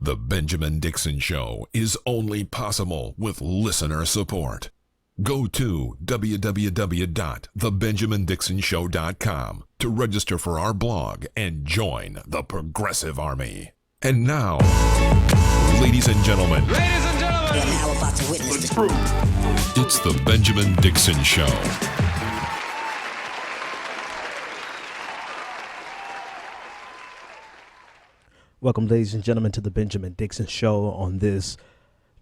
The Benjamin Dixon Show is only possible with listener support. Go to www.thebenjamindixonshow.com to register for our blog and join the Progressive Army. And now, ladies and gentlemen, You're now about to witness the truth. It's the Benjamin Dixon Show. Welcome, ladies and gentlemen, to the Benjamin Dixon Show on this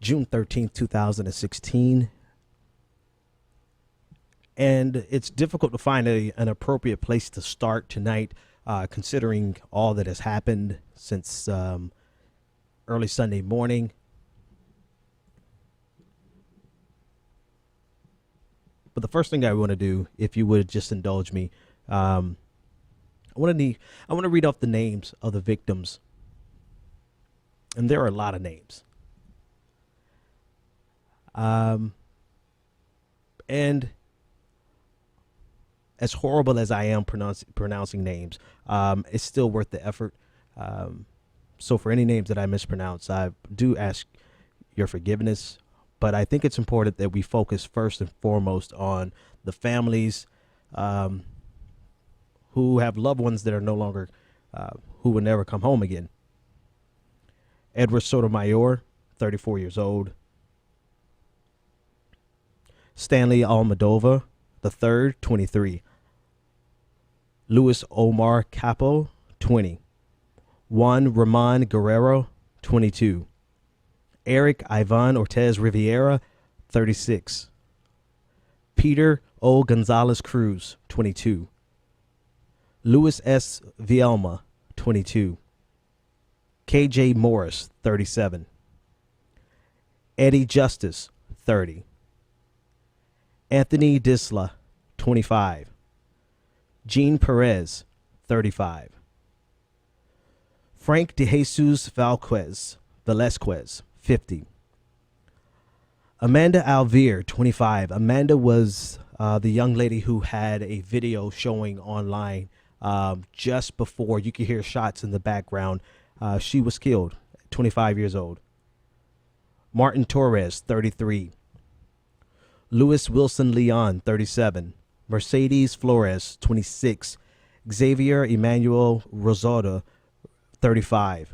June 13th, 2016. And it's difficult to find an appropriate place to start tonight, considering all that has happened since early Sunday morning. But the first thing I want to do, if you would just indulge me, I want to read off the names of the victims. And there are a lot of names. And as horrible as I am pronouncing names, it's still worth the effort. So for any names that I mispronounce, I do ask your forgiveness. But I think it's important that we focus first and foremost on the families who have loved ones that are no longer, who will never come home again. Edward Sotomayor, 34 years old. Stanley Almodovar, III, 23. Luis Omar Capo, 20. Juan Ramon Guerrero, 22. Eric Ivan Ortez Riviera, 36. Peter O. Gonzalez Cruz, 22. Luis S. Vielma, 22. KJ Morris, 37. Eddie Justice, 30. Anthony Disla, 25. Jean Perez, 35. Frank DeJesus Velasquez, 50. Amanda Alvear, 25. Amanda was the young lady who had a video showing online just before. You could hear shots in the background. She was killed, 25 years old. Martin Torres, 33. Luis Wilson Leon, 37. Mercedes Flores, 26. Xavier Emmanuel Rosado, 35.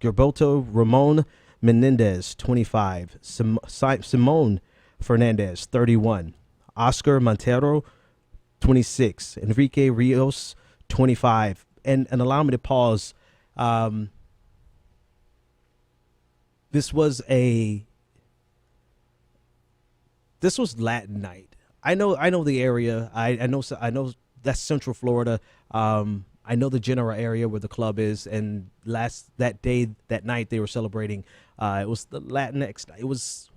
Gilberto Ramon Menendez, 25. Simone Fernandez, 31. Oscar Montero, 26. Enrique Rios, 25. And allow me to pause. This was Latin night. I know the area. I know that's Central Florida. I know the general area where the club is, and that night they were celebrating. It was the Latinx.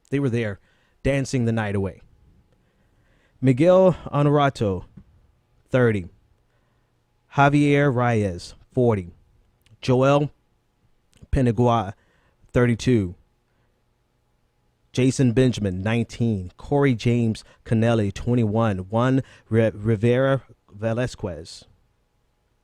They were there, dancing the night away. Miguel Honorato, 30. Javier Reyes, 40. Joel Penagua, 32. Jason Benjamin, 19. Corey James Canelli, 21. Juan Rivera Velasquez,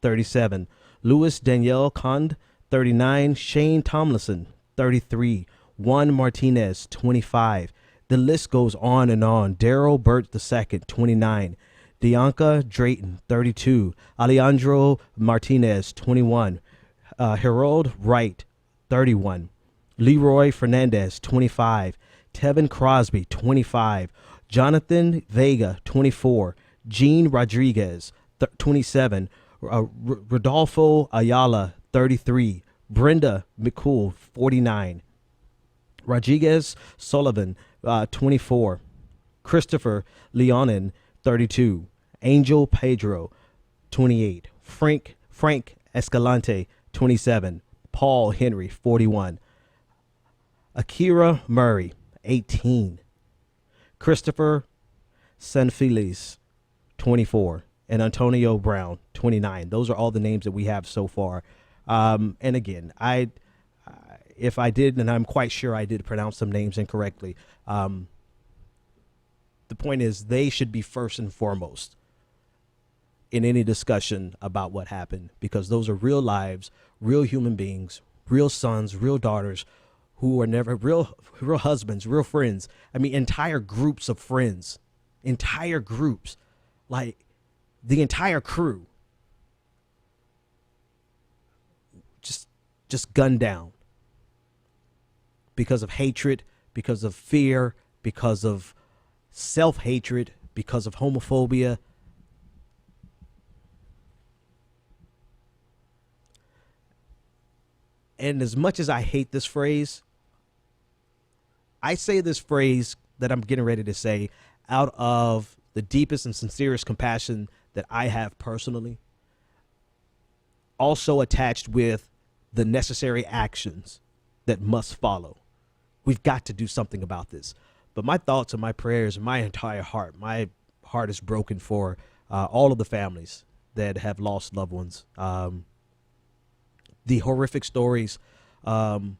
37. Luis Daniel Cond, 39. Shane Tomlinson, 33. Juan Martinez, 25. The list goes on and on. Daryl Burt II, 29. Dianca Drayton, 32. Alejandro Martinez, 21. Harold Wright, 31. Leroy Fernandez, 25. Tevin Crosby, 25. Jonathan Vega, 24. Gene Rodriguez, 27. Rodolfo Ayala, 33. Brenda McCool, 49. Rodriguez Sullivan, 24. Christopher Leonin, 32. Angel Pedro, 28. Frank Escalante, 27. Paul Henry, 41. Akira Murray, 18. Christopher Sanfeliz, 24. And Antonio Brown, 29. Those are all the names that we have so far. And again, if I did, and I'm quite sure I did pronounce some names incorrectly, the point is they should be first and foremost in any discussion about what happened, because those are real lives, real human beings, real sons, real daughters, who are never real husbands, real friends. I mean, entire groups of friends, entire groups, like the entire crew, just gunned down because of hatred, because of fear, because of self-hatred, because of homophobia. And as much as I hate this phrase, I say this phrase that I'm getting ready to say out of the deepest and sincerest compassion that I have personally, also attached with the necessary actions that must follow. We've got to do something about this. But my thoughts and my prayers and my entire heart, my heart is broken for all of the families that have lost loved ones. The horrific stories, Eddie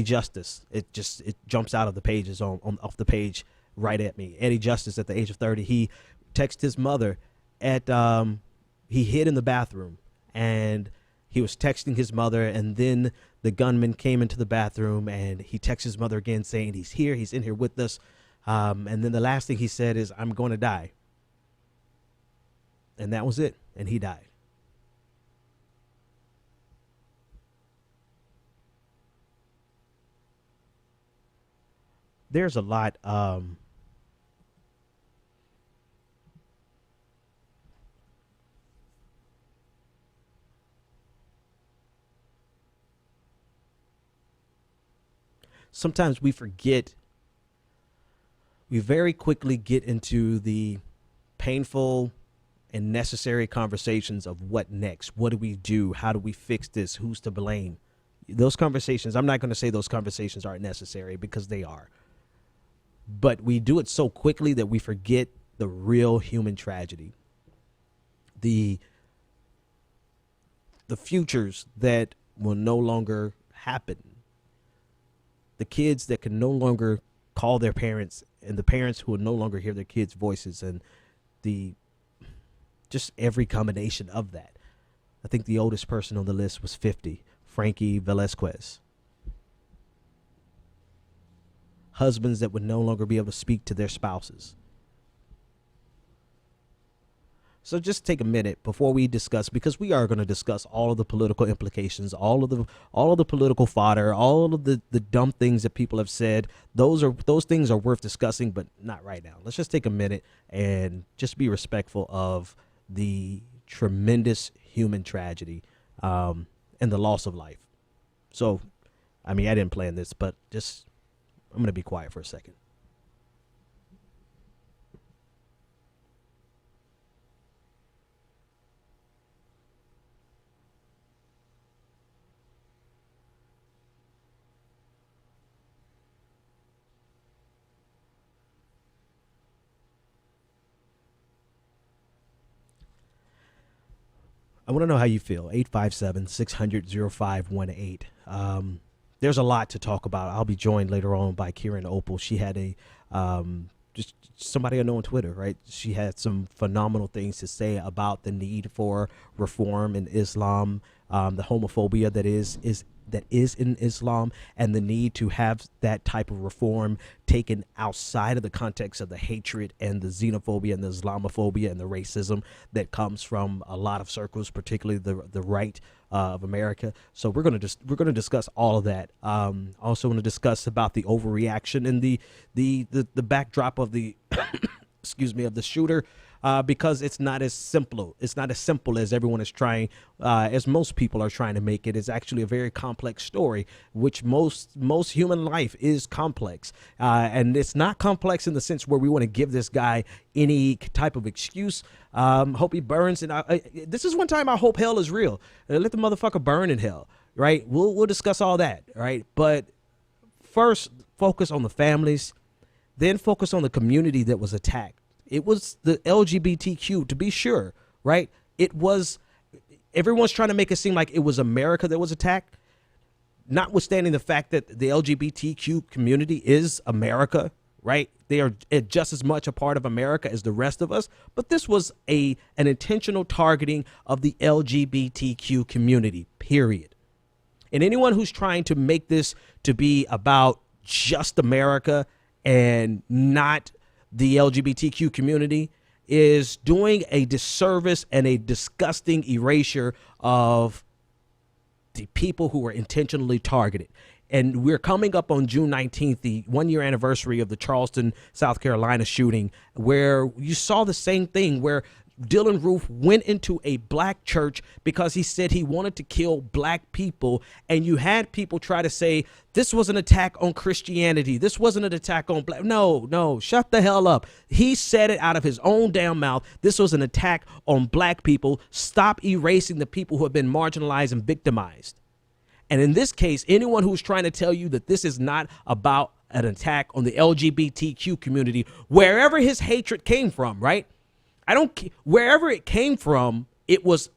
Justice, it jumps out of the pages off the page right at me. Eddie Justice, at the age of 30, he texted his mother he hid in the bathroom, and he was texting his mother, and then the gunman came into the bathroom, and he texts his mother again saying he's here, he's in here with us. And then the last thing he said is, "I'm going to die." And that was it. And he died. There's a lot. Sometimes we forget. We very quickly get into the painful and necessary conversations of what next? What do we do? How do we fix this? Who's to blame? Those conversations, I'm not going to say those conversations aren't necessary, because they are. But we do it so quickly that we forget the real human tragedy. The futures that will no longer happen. The kids that can no longer call their parents, and the parents who will no longer hear their kids' voices, and just every combination of that. I think the oldest person on the list was 50, Frankie Velasquez. Husbands that would no longer be able to speak to their spouses. So just take a minute before we discuss, because we are going to discuss all of the political implications, all of the political fodder, all of the dumb things that people have said. Those things are worth discussing, but not right now. Let's just take a minute and just be respectful of the tremendous human tragedy and the loss of life. So, I mean, I didn't plan this, but I'm going to be quiet for a second. I want to know how you feel. 857-600-0518. There's a lot to talk about. I'll be joined later on by Kieran Opal. She had just somebody I know on Twitter, right? She had some phenomenal things to say about the need for reform in Islam, the homophobia that is in Islam, and the need to have that type of reform taken outside of the context of the hatred and the xenophobia and the Islamophobia and the racism that comes from a lot of circles, particularly the right of America. So we're going to discuss all of that. Also want to discuss about the overreaction and the backdrop of the excuse me, of the shooter. Because it's not as simple. It's not as simple as everyone is trying, as most people are trying to make it. It's actually a very complex story, which most human life is complex. And it's not complex in the sense where we want to give this guy any type of excuse. Hope he burns. And this is one time I hope hell is real. Let the motherfucker burn in hell, right? We'll discuss all that, right? But first, focus on the families, then focus on the community that was attacked. It was the LGBTQ, to be sure, right? Everyone's trying to make it seem like it was America that was attacked, notwithstanding the fact that the LGBTQ community is America, right? They are just as much a part of America as the rest of us. But this was an intentional targeting of the LGBTQ community, period. And anyone who's trying to make this to be about just America and not the LGBTQ community is doing a disservice and a disgusting erasure of the people who were intentionally targeted. And we're coming up on June 19th, the 1-year anniversary of the Charleston, South Carolina shooting, where you saw the same thing, where Dylan Roof went into a black church because he said he wanted to kill black people. And you had people try to say this was an attack on Christianity. This wasn't an attack on black. No, shut the hell up. He said it out of his own damn mouth. This was an attack on black people. Stop erasing the people who have been marginalized and victimized. And in this case, anyone who's trying to tell you that this is not about an attack on the LGBTQ community, wherever his hatred came from, right? Wherever it came from, it was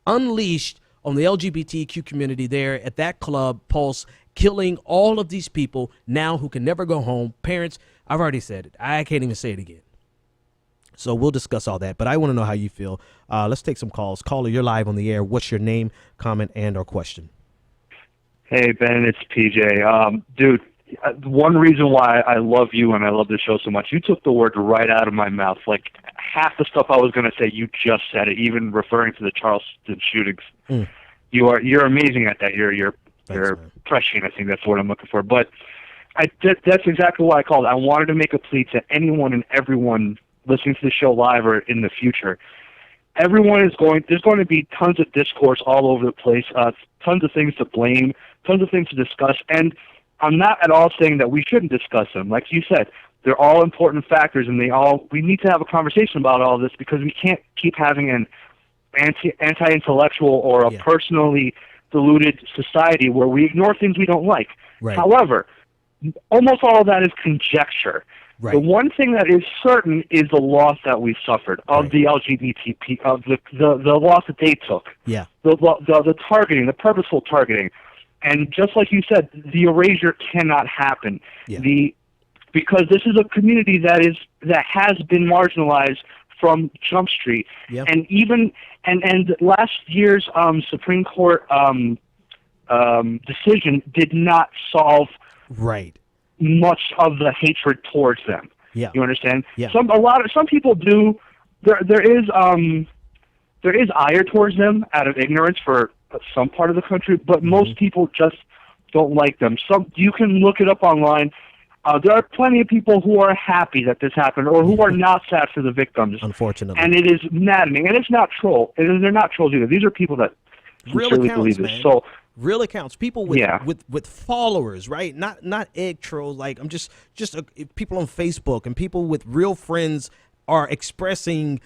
unleashed on the LGBTQ community there at that club, Pulse, killing all of these people now who can never go home. Parents, I've already said it. I can't even say it again. So we'll discuss all that, but I want to know how you feel. Let's take some calls. Caller, you're live on the air. What's your name, comment, and or question? Hey, Ben, it's PJ. Dude, one reason why I love you and I love the show so much, you took the words right out of my mouth. Like, half the stuff I was going to say, you just said it, even referring to the Charleston shootings. You're amazing at that. You're prescient, I think that's what I'm looking for. But that's exactly why I called. I wanted to make a plea to anyone and everyone listening to the show live or in the future. There's going to be tons of discourse all over the place, tons of things to blame, tons of things to discuss, and I'm not at all saying that we shouldn't discuss them. Like you said, they're all important factors, and we need to have a conversation about all this because we can't keep having an anti-intellectual or a personally deluded society where we ignore things we don't like. Right. However, almost all of that is conjecture. Right. The one thing that is certain is the loss that we suffered of the LGBT, of the loss that they took. Yeah. The targeting, the purposeful targeting. And just like you said, the erasure cannot happen. Yeah. Because this is a community that has been marginalized from Jump Street. Yep. And even and last year's Supreme Court decision did not solve much of the hatred towards them. Yeah. You understand? Yeah. Some people do. There is ire towards them out of ignorance for some part of the country, but most people just don't like them. You can look it up online. There are plenty of people who are happy that this happened, or who are not sad for the victims. Unfortunately, and it is maddening, and it's not troll. And they're not trolls either. These are people that really believe this. Man. So. Real accounts, people with followers, right? Not egg trolls. Like I'm just people on Facebook and people with real friends are expressing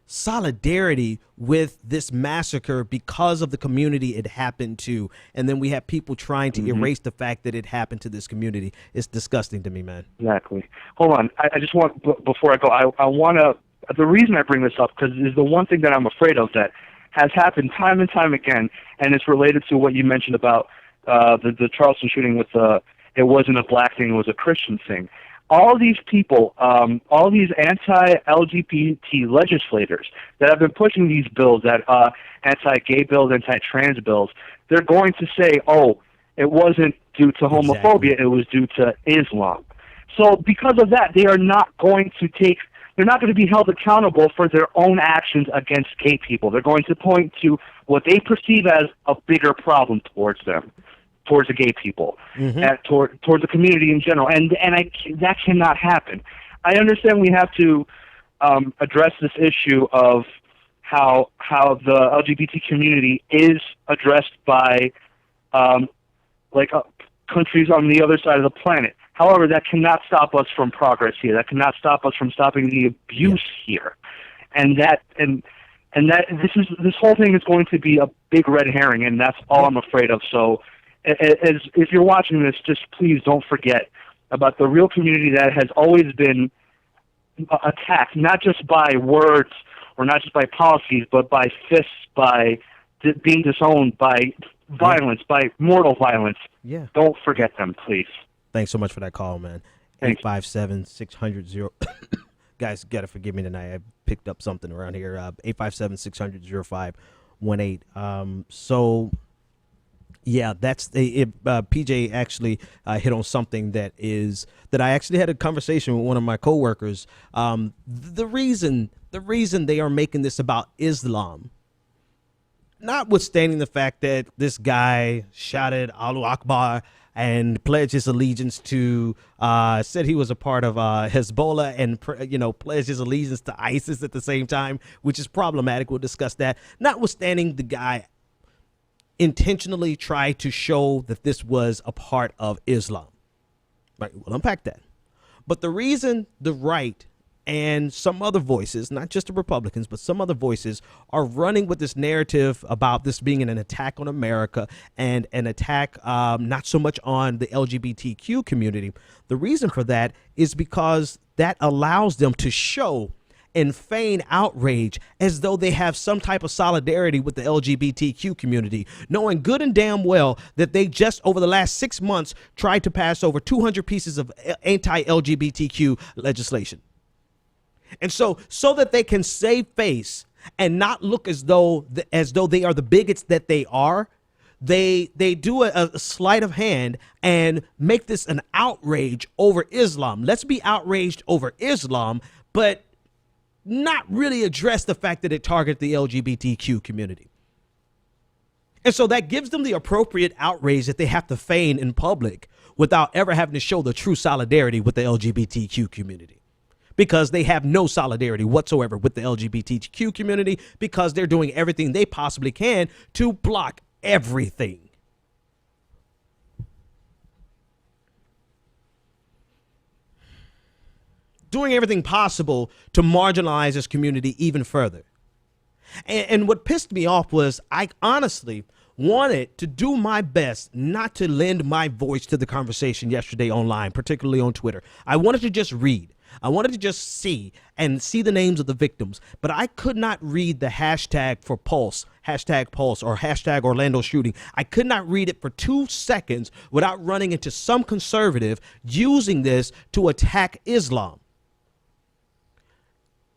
solidarity with this massacre because of the community it happened to. And then we have people trying to erase the fact that it happened to this community. It's disgusting to me, man. Exactly. Hold on. I just want, before I go, I want to, the reason I bring this up, because is the one thing that I'm afraid of that has happened time and time again, and it's related to what you mentioned about the Charleston shooting with it wasn't a black thing, it was a Christian thing. All these people, all these anti-LGBT legislators that have been pushing these bills, that anti-gay bills, anti-trans bills, they're going to say, oh, it wasn't due to homophobia, it was due to Islam. So because of that, they're not going to be held accountable for their own actions against gay people. They're going to point to what they perceive as a bigger problem towards them, towards the gay people, towards the community in general. And that cannot happen. I understand we have to address this issue of how the LGBT community is addressed by countries on the other side of the planet. However, that cannot stop us from progress here. That cannot stop us from stopping the abuse here. And this whole thing is going to be a big red herring, and that's all I'm afraid of. So, if you're watching this, just please don't forget about the real community that has always been attacked, not just by words or not just by policies, but by fists, by being disowned, by violence, by mortal violence. Yeah. Don't forget them, please. Thanks so much for that call, man. 857-600-. Guys, got to forgive me tonight. I picked up something around here. 857-600-0511. So yeah, that's PJ actually hit on something that I actually had a conversation with one of my coworkers. The reason they are making this about Islam, notwithstanding the fact that this guy shouted Allahu Akbar and pledged his allegiance to, said he was a part of Hezbollah and, pledged his allegiance to ISIS at the same time, which is problematic. We'll discuss that. Notwithstanding the guy intentionally tried to show that this was a part of Islam. Right, we'll unpack that. But the reason the right and some other voices, not just the Republicans, but some other voices are running with this narrative about this being an attack on America and an attack not so much on the LGBTQ community. The reason for that is because that allows them to show and feign outrage as though they have some type of solidarity with the LGBTQ community, knowing good and damn well that they just over the last 6 months tried to pass over 200 pieces of anti-LGBTQ legislation. And so that they can save face and not look as though they are the bigots that they are, they do a sleight of hand and make this an outrage over Islam. Let's be outraged over Islam, but not really address the fact that it targets the LGBTQ community. And so that gives them the appropriate outrage that they have to feign in public without ever having to show the true solidarity with the LGBTQ community, because they have no solidarity whatsoever with the LGBTQ community, because they're doing everything they possibly can to block everything. Doing everything possible to marginalize this community even further. And what pissed me off was I honestly wanted to do my best not to lend my voice to the conversation yesterday online, particularly on Twitter. I wanted to just read. I wanted to just see the names of the victims, but I could not read the hashtag for Pulse, hashtag Pulse or hashtag Orlando shooting. I could not read it for 2 seconds without running into some conservative using this to attack Islam.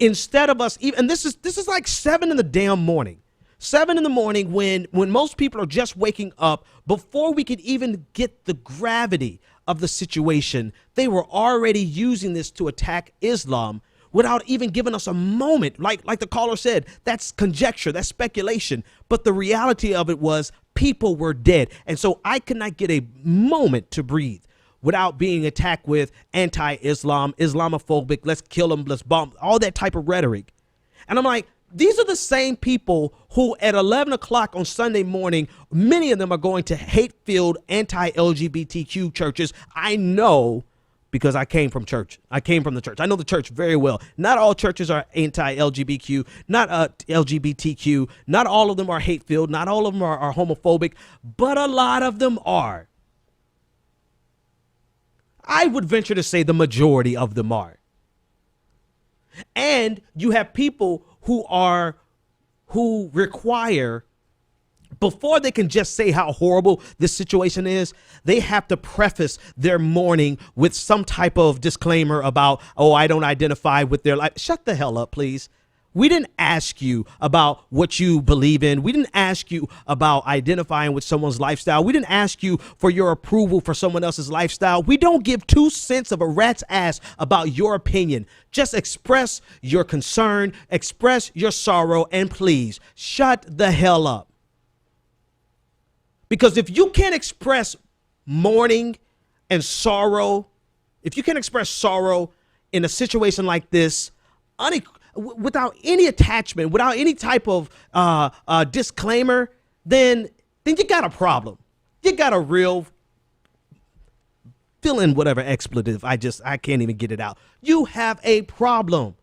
Instead of us, even, and this is like 7 in the damn morning. 7 in the morning when most people are just waking up, before we could even get the gravity of the situation, they were already using this to attack Islam without even giving us a moment. Like the caller said, that's conjecture, that's speculation. But the reality of it was people were dead. And so I could not get a moment to breathe without being attacked with anti-Islam, Islamophobic, let's kill them, let's bomb, all that type of rhetoric. And I'm like, these are the same people who at 11 o'clock on Sunday morning, many of them are going to hate-filled anti-LGBTQ churches. I know, because I came from church. I came from the church. I know the church very well. Not all churches are anti-LGBTQ, not LGBTQ. Not all of them are hate-filled. Not all of them are homophobic, but a lot of them are. I would venture to say the majority of them are. And you have people who require, before they can just say how horrible this situation is, they have to preface their mourning with some type of disclaimer about, oh, I don't identify with their life. Shut the hell up, please. We didn't ask you about what you believe in. We didn't ask you about identifying with someone's lifestyle. We didn't ask you for your approval for someone else's lifestyle. We don't give 2 cents of a rat's ass about your opinion. Just express your concern, express your sorrow, and please shut the hell up. Because if you can't express mourning and sorrow, if you can't express sorrow in a situation like this, without any attachment, without any type of disclaimer, then you got a problem. You got a real, fill in whatever expletive, I can't even get it out. You have a problem.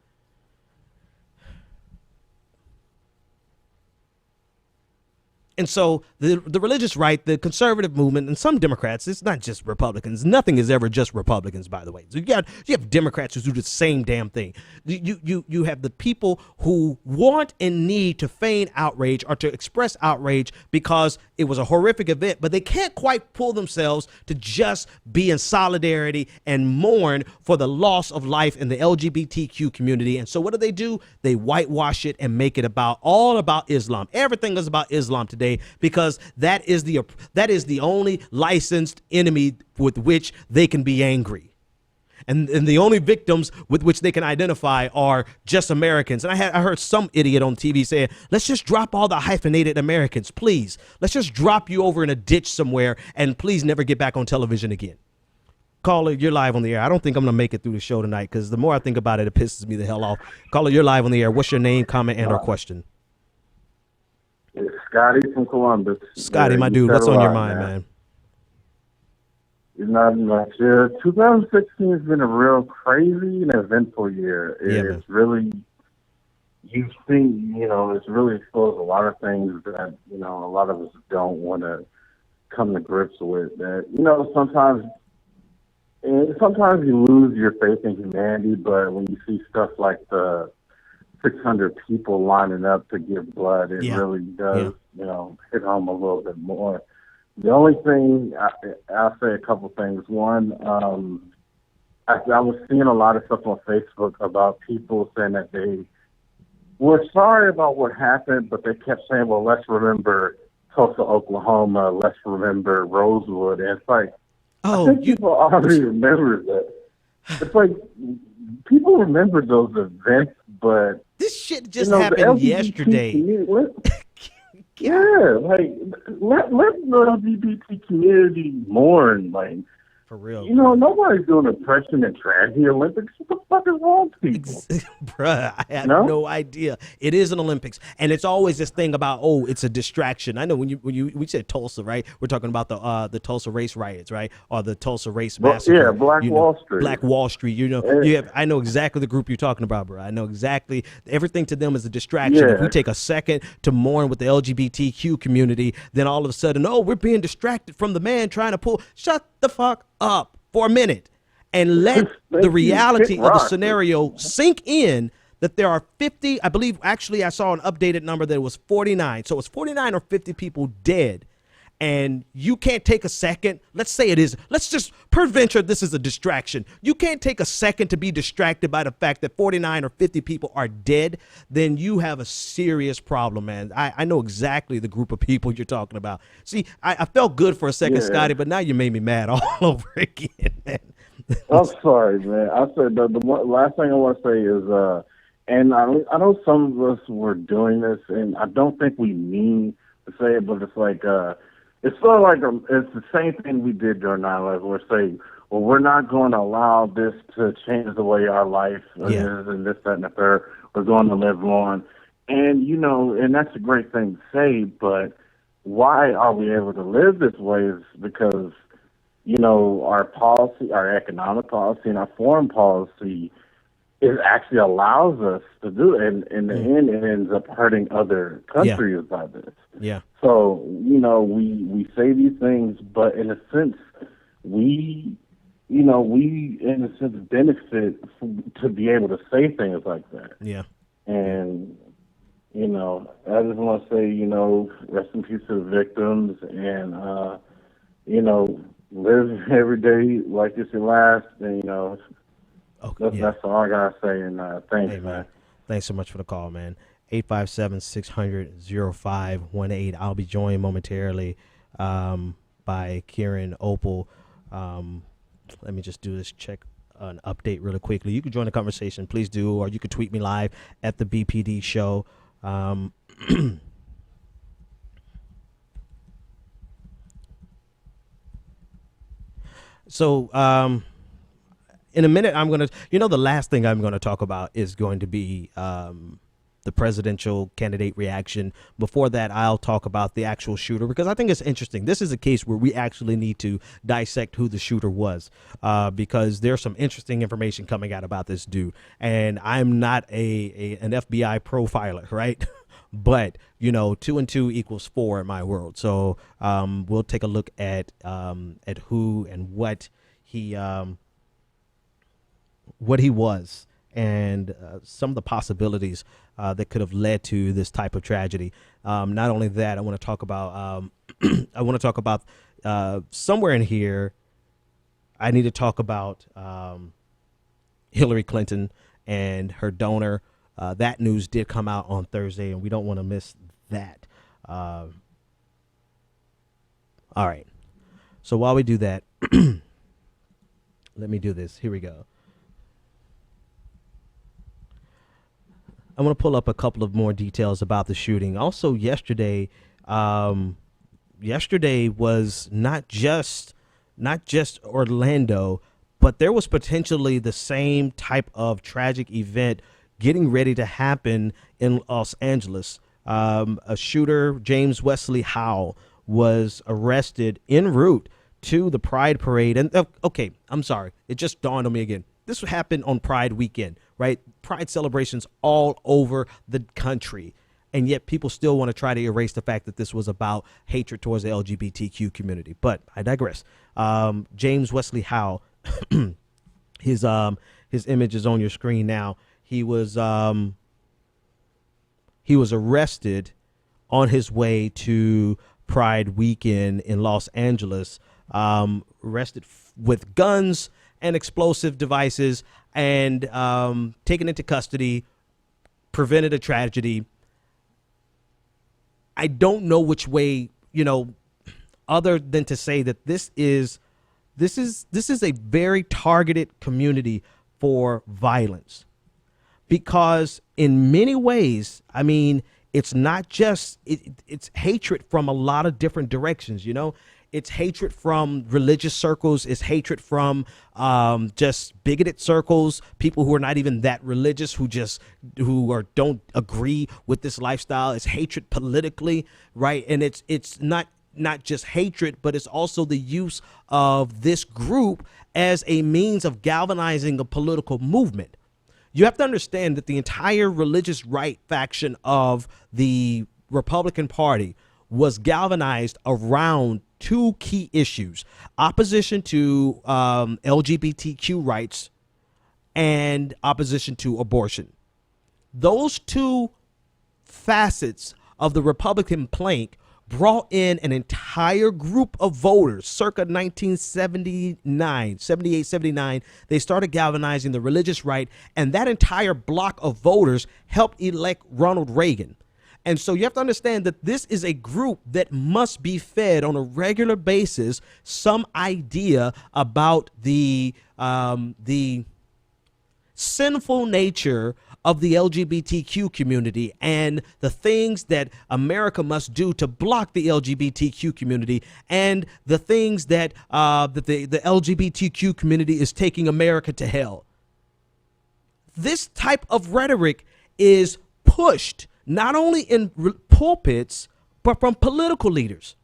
And so the religious right, the conservative movement, and some Democrats, it's not just Republicans. Nothing is ever just Republicans, by the way. So you have Democrats who do the same damn thing. You have the people who want and need to feign outrage or to express outrage because it was a horrific event, but they can't quite pull themselves to just be in solidarity and mourn for the loss of life in the LGBTQ community. And so what do? They whitewash it and make it all about Islam. Everything is about Islam today because that is the only licensed enemy with which they can be angry. And the only victims with which they can identify are just Americans. And I heard some idiot on TV saying, let's just drop all the hyphenated Americans, please. Let's just drop you over in a ditch somewhere and please never get back on television again. Caller, you're live on the air. I don't think I'm going to make it through the show tonight because the more I think about it, it pisses me the hell off. Caller, you're live on the air. What's your name, comment, and or question? It's Scotty from Columbus. Scotty, my dude, what's on your mind, man? Not much. 2016 has been a real crazy and eventful year. It's really, you've seen, it's really exposed a lot of things that, a lot of us don't want to come to grips with. That, sometimes you lose your faith in humanity, but when you see stuff like the 600 people lining up to give blood, it really does, hit home a little bit more. The only thing, I'll say a couple things. One, I was seeing a lot of stuff on Facebook about people saying that they were sorry about what happened, but they kept saying, well, let's remember Tulsa, Oklahoma, let's remember Rosewood. And it's like, I think people already remember that. It's like, people remember those events, but this shit just happened yesterday. Yeah, like let the LGBT community mourn, like for real. Nobody's doing oppression and tragedy Olympics. What the fuck is wrong with people? Bruh, I have no idea. It is an Olympics, and it's always this thing about it's a distraction. I know when we said Tulsa, right? We're talking about the Tulsa race riots, right, or the Tulsa race massacre. Yeah, Black Wall Street. Black Wall Street. I know exactly the group you're talking about, bro. I know exactly everything to them is a distraction. Yeah. If we take a second to mourn with the LGBTQ community, then all of a sudden, we're being distracted from the man trying to pull. Shut the fuck up for a minute and let the reality of the scenario sink in that there are 50, I believe, actually I saw an updated number that it was 49. So it's 49 or 50 people dead. And you can't take a second. Let's say it is. Let's just peradventure this is a distraction. You can't take a second to be distracted by the fact that 49 or 50 people are dead. Then you have a serious problem, man. I know exactly the group of people you're talking about. See, I felt good for a second, Scotty, but now you made me mad all over again, man. I'm sorry, man. I said the last thing I want to say is, and I know some of us were doing this, and I don't think we mean to say it, but it's like, it's sort of like it's the same thing we did during 9/11. We're saying, well, we're not going to allow this to change the way our life is and this, that, and the third. We're going to live on. And, and that's a great thing to say, but why are we able to live this way is because, our policy, our economic policy, and our foreign policy it actually allows us to do it. And in the end, it ends up hurting other countries by this. Yeah. So, we say these things, but in a sense, we in a sense benefit to be able to say things like that. Yeah. And, I just want to say, rest in peace to the victims and, live every day like it's your last, and, that's all I got to say. And thanks, man. Thanks so much for the call, man. 857-600-0518. I'll be joined momentarily by Kieran Opal. Let me just do this, check an update really quickly. You can join the conversation, please do, or you can tweet me live at the BPD show. So in a minute, I'm going to, the last thing I'm going to talk about is going to be the presidential candidate reaction. Before that, I'll talk about the actual shooter, because I think it's interesting. This is a case where we actually need to dissect who the shooter was, because there's some interesting information coming out about this dude. And I'm not an FBI profiler, right? But 2 and 2 equals 4 in my world. So we'll take a look at who and what he was, and some of the possibilities that could have led to this type of tragedy. Not only that, I want to talk about somewhere in here. I need to talk about Hillary Clinton and her donor. That news did come out on Thursday, and we don't want to miss that. All right. So while we do that, let me do this. Here we go. I want to pull up a couple of more details about the shooting. Also, yesterday was not just Orlando, but there was potentially the same type of tragic event getting ready to happen in Los Angeles. A shooter, James Wesley Howell, was arrested en route to the Pride Parade. And okay, I'm sorry. It just dawned on me again. This happened on Pride weekend, right? Pride celebrations all over the country. And yet people still want to try to erase the fact that this was about hatred towards the LGBTQ community. But I digress. James Wesley Howell, his image is on your screen now. He was arrested on his way to Pride weekend in Los Angeles, arrested with guns and explosive devices, and taken into custody, prevented a tragedy. I don't know which way, other than to say that this is a very targeted community for violence, because in many ways, I mean, it's not just it's hatred from a lot of different directions. It's hatred from religious circles. It's hatred from just bigoted circles, people who are not even that religious, who don't agree with this lifestyle. It's hatred politically, right? And it's not just hatred, but it's also the use of this group as a means of galvanizing a political movement. You have to understand that the entire religious right faction of the Republican Party was galvanized around two key issues: opposition to LGBTQ rights and opposition to abortion. Those two facets of the Republican plank brought in an entire group of voters circa 1979, 78, 79. They started galvanizing the religious right, and that entire block of voters helped elect Ronald Reagan. And so you have to understand that this is a group that must be fed on a regular basis some idea about the sinful nature of the LGBTQ community and the things that America must do to block the LGBTQ community, and the things that the LGBTQ community is taking America to hell. This type of rhetoric is pushed not only in pulpits, but from political leaders.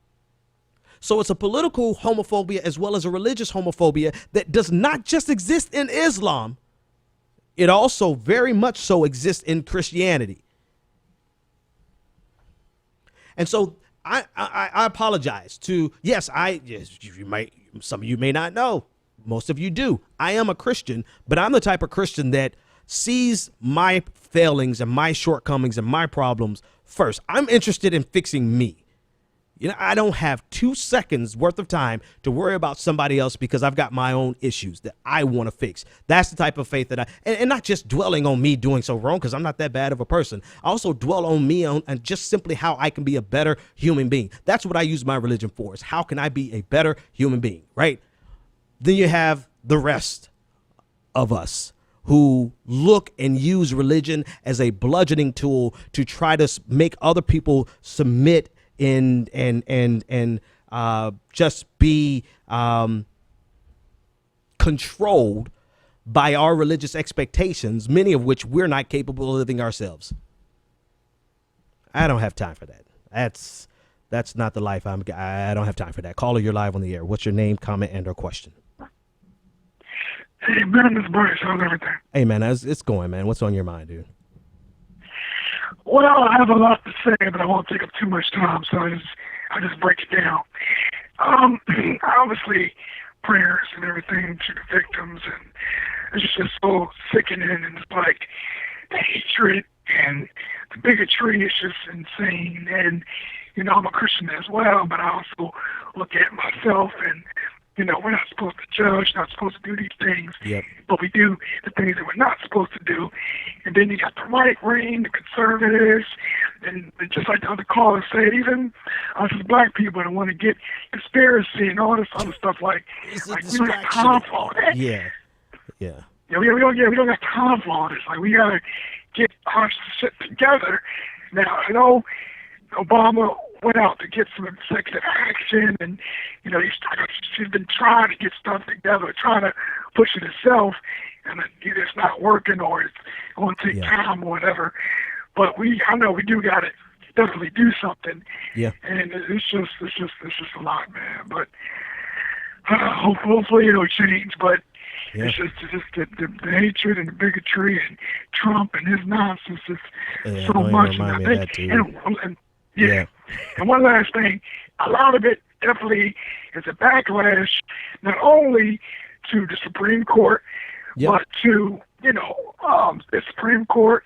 So it's a political homophobia as well as a religious homophobia that does not just exist in Islam. It also very much so exists in Christianity. And so I apologize to, some of you may not know, most of you do. I am a Christian, but I'm the type of Christian that sees my failings and my shortcomings and my problems first. I'm interested in fixing me. I don't have 2 seconds worth of time to worry about somebody else because I've got my own issues that I want to fix. That's the type of faith that and not just dwelling on me doing so wrong, because I'm not that bad of a person. I also dwell on me and just simply how I can be a better human being. That's what I use my religion for, is how can I be a better human being, right? Then you have the rest of us who look and use religion as a bludgeoning tool to try to make other people submit and just be controlled by our religious expectations, many of which we're not capable of living ourselves. I don't have time for that. That's not the life I don't have time for that. Caller, you're live on the air. What's your name, comment, and/or question? Hey, man, Miss Bryce, how's everything? Hey, man, it's going, man. What's on your mind, dude? Well, I have a lot to say, but I won't take up too much time, so I'll just break it down. Obviously, prayers and everything to the victims, and it's just so sickening, and it's like the hatred and the bigotry is just insane. And, you know, I'm a Christian as well, but I also look at myself and, you know, we're not supposed to judge, not supposed to do these things, but we do the things that we're not supposed to do. And then you got the right wing, the conservatives, and just like the other callers said, even us as black people that want to get conspiracy and all this other stuff, like we don't have time for all that. Yeah. Yeah, we don't have time for all this. Like, we gotta get our shit together. Now, I know Obama went out to get some executive action, and you know she's been trying to get stuff together, trying to push it herself, and either it's not working or it's going to take time or whatever. But I know we do gotta definitely do something. Yeah. And it's just a lot, man. But hopefully it'll change. But it's just the hatred and the bigotry and Trump and his nonsense is so much. And I think, and one last thing, a lot of it definitely is a backlash, not only to the Supreme Court, but to, you know, the Supreme Court,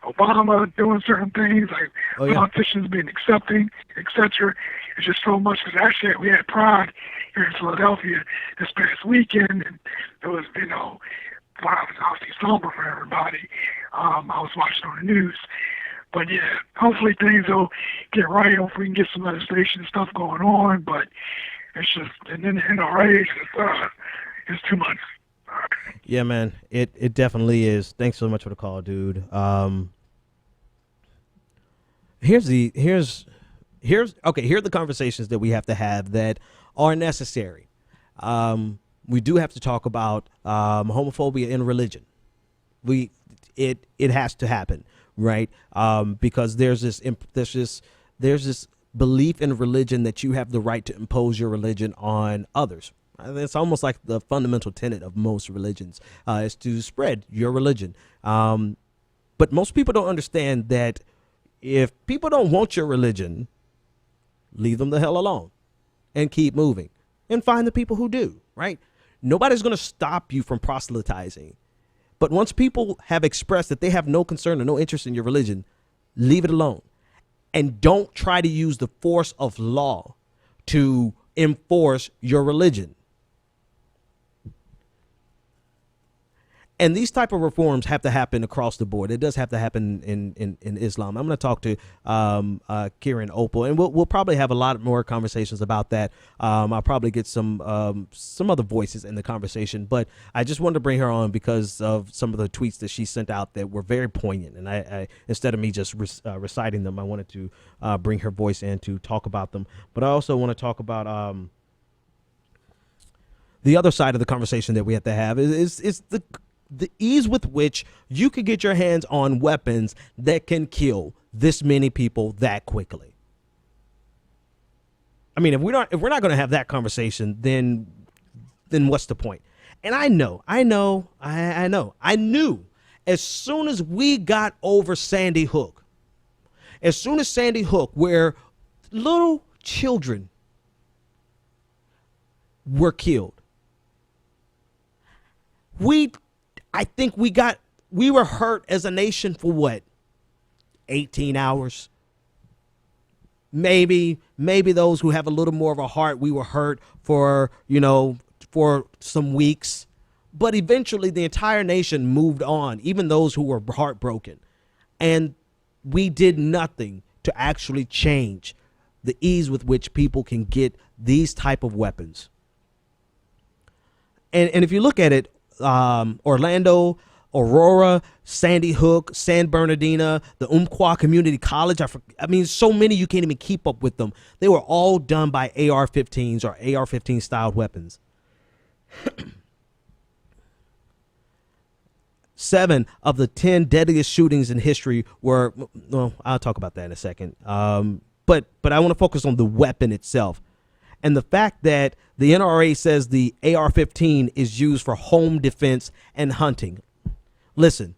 Obama doing certain things, like politicians being accepting, etc. It's just so much, because actually we had Pride here in Philadelphia this past weekend, and it was, you know, well, it was obviously somber for everybody. I was watching on the news. But yeah, hopefully things will get right. Hopefully we can get some legislation stuff going on. But it's just, and then the NRA, it's too much. Yeah, man, it definitely is. Thanks so much for the call, dude. Here are the conversations that we have to have that are necessary. We do have to talk about homophobia in religion. It has to happen. Right, because there's this belief in religion that you have the right to impose your religion on others. It's almost like the fundamental tenet of most religions is to spread your religion. But most people don't understand that if people don't want your religion, leave them the hell alone and keep moving and find the people who do. Right, nobody's going to stop you from proselytizing. But once people have expressed that they have no concern or no interest in your religion, leave it alone. And don't try to use the force of law to enforce your religion. And these type of reforms have to happen across the board. It does have to happen in Islam. I'm going to talk to Kieran Opal, and we'll probably have a lot more conversations about that. I'll probably get some other voices in the conversation, but I just wanted to bring her on because of some of the tweets that she sent out that were very poignant. And I instead of me just reciting them, I wanted to bring her voice in to talk about them. But I also want to talk about the other side of the conversation that we have to have is the ease with which you could get your hands on weapons that can kill this many people that quickly. I mean, if we're not going to have that conversation, then what's the point? And I knew as soon as we got over Sandy Hook, where little children were killed, I think we were hurt as a nation for what? 18 hours. Maybe those who have a little more of a heart, we were hurt for some weeks. But eventually the entire nation moved on, even those who were heartbroken. And we did nothing to actually change the ease with which people can get these type of weapons. And if you look at it, Orlando, Aurora, Sandy Hook, San Bernardino, the Umpqua Community College. I mean, so many you can't even keep up with them. They were all done by AR-15s or AR-15 styled weapons. 7 of the 10 deadliest shootings in history were, well, I'll talk about that in a second. But I want to focus on the weapon itself. And the fact that the NRA says the AR-15 is used for home defense and hunting. Listen,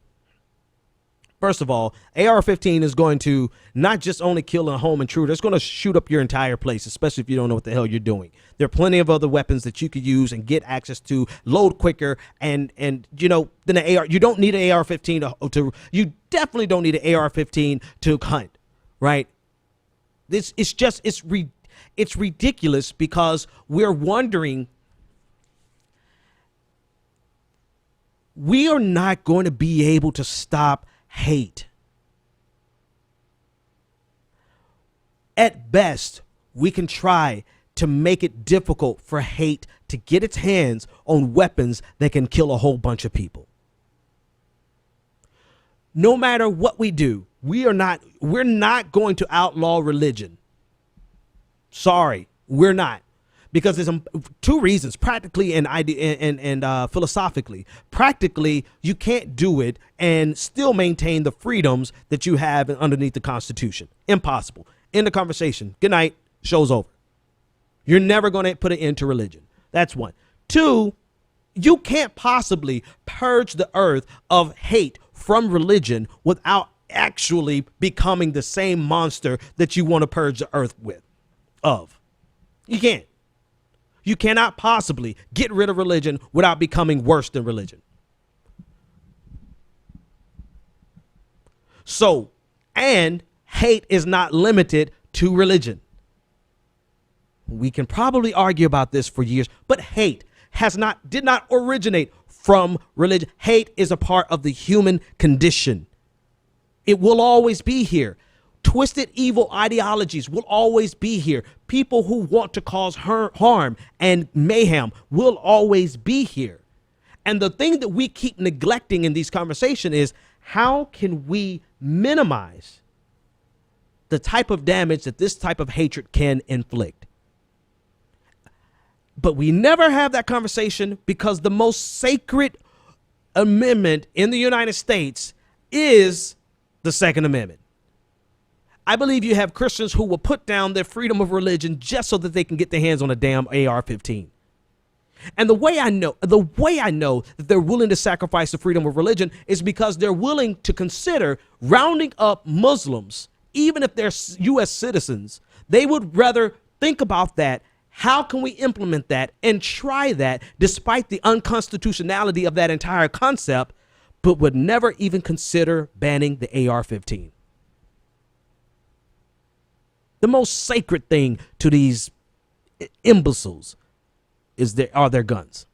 first First of all, AR-15 is going to not just only kill a home intruder, it's going to shoot up your entire place, especially if you don't know what the hell you're doing. There are plenty of other weapons that you could use and get access to, load quicker, and you know, than an AR. You don't need an AR-15 to you definitely don't need an AR-15 to hunt, right? It's ridiculous because we're wondering. We are not going to be able to stop hate. At best, we can try to make it difficult for hate to get its hands on weapons that can kill a whole bunch of people. No matter what we do, we're not going to outlaw religion. Sorry, we're not. Because there's two reasons, practically and philosophically. Practically, you can't do it and still maintain the freedoms that you have underneath the Constitution. Impossible. End the conversation. Good night. Show's over. You're never going to put an end to religion. That's one. Two, you can't possibly purge the earth of hate from religion without actually becoming the same monster that you want to purge the earth of. You can't. You cannot possibly get rid of religion without becoming worse than religion. So, and hate is not limited to religion. We can probably argue about this for years, but hate did not originate from religion. Hate is a part of the human condition. It will always be here. Twisted evil ideologies will always be here. People who want to cause harm and mayhem will always be here. And the thing that we keep neglecting in these conversations is how can we minimize the type of damage that this type of hatred can inflict? But we never have that conversation because the most sacred amendment in the United States is the Second Amendment. I believe you have Christians who will put down their freedom of religion just so that they can get their hands on a damn AR-15. And the way I know that they're willing to sacrifice the freedom of religion is because they're willing to consider rounding up Muslims, even if they're U.S. citizens. They would rather think about that. How can we implement that and try that despite the unconstitutionality of that entire concept, but would never even consider banning the AR-15? The most sacred thing to these imbeciles are their guns.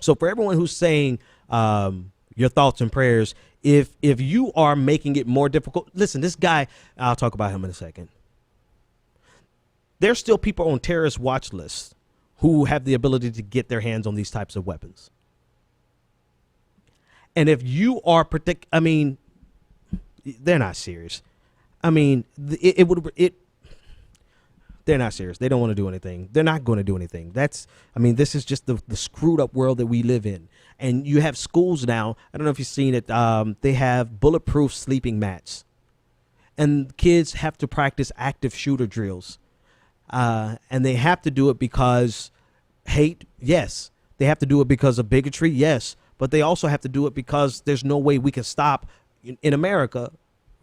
So for everyone who's saying your thoughts and prayers, if you are making it more difficult, listen, this guy, I'll talk about him in a second. There's still people on terrorist watch lists who have the ability to get their hands on these types of weapons. And if you are they're not serious. They're not serious. They don't want to do anything. They're not going to do anything. This is just the screwed up world that we live in. And you have schools now. I don't know if you've seen it. They have bulletproof sleeping mats. And kids have to practice active shooter drills. And they have to do it because hate, yes. They have to do it because of bigotry, yes. But they also have to do it because there's no way we can stop in America.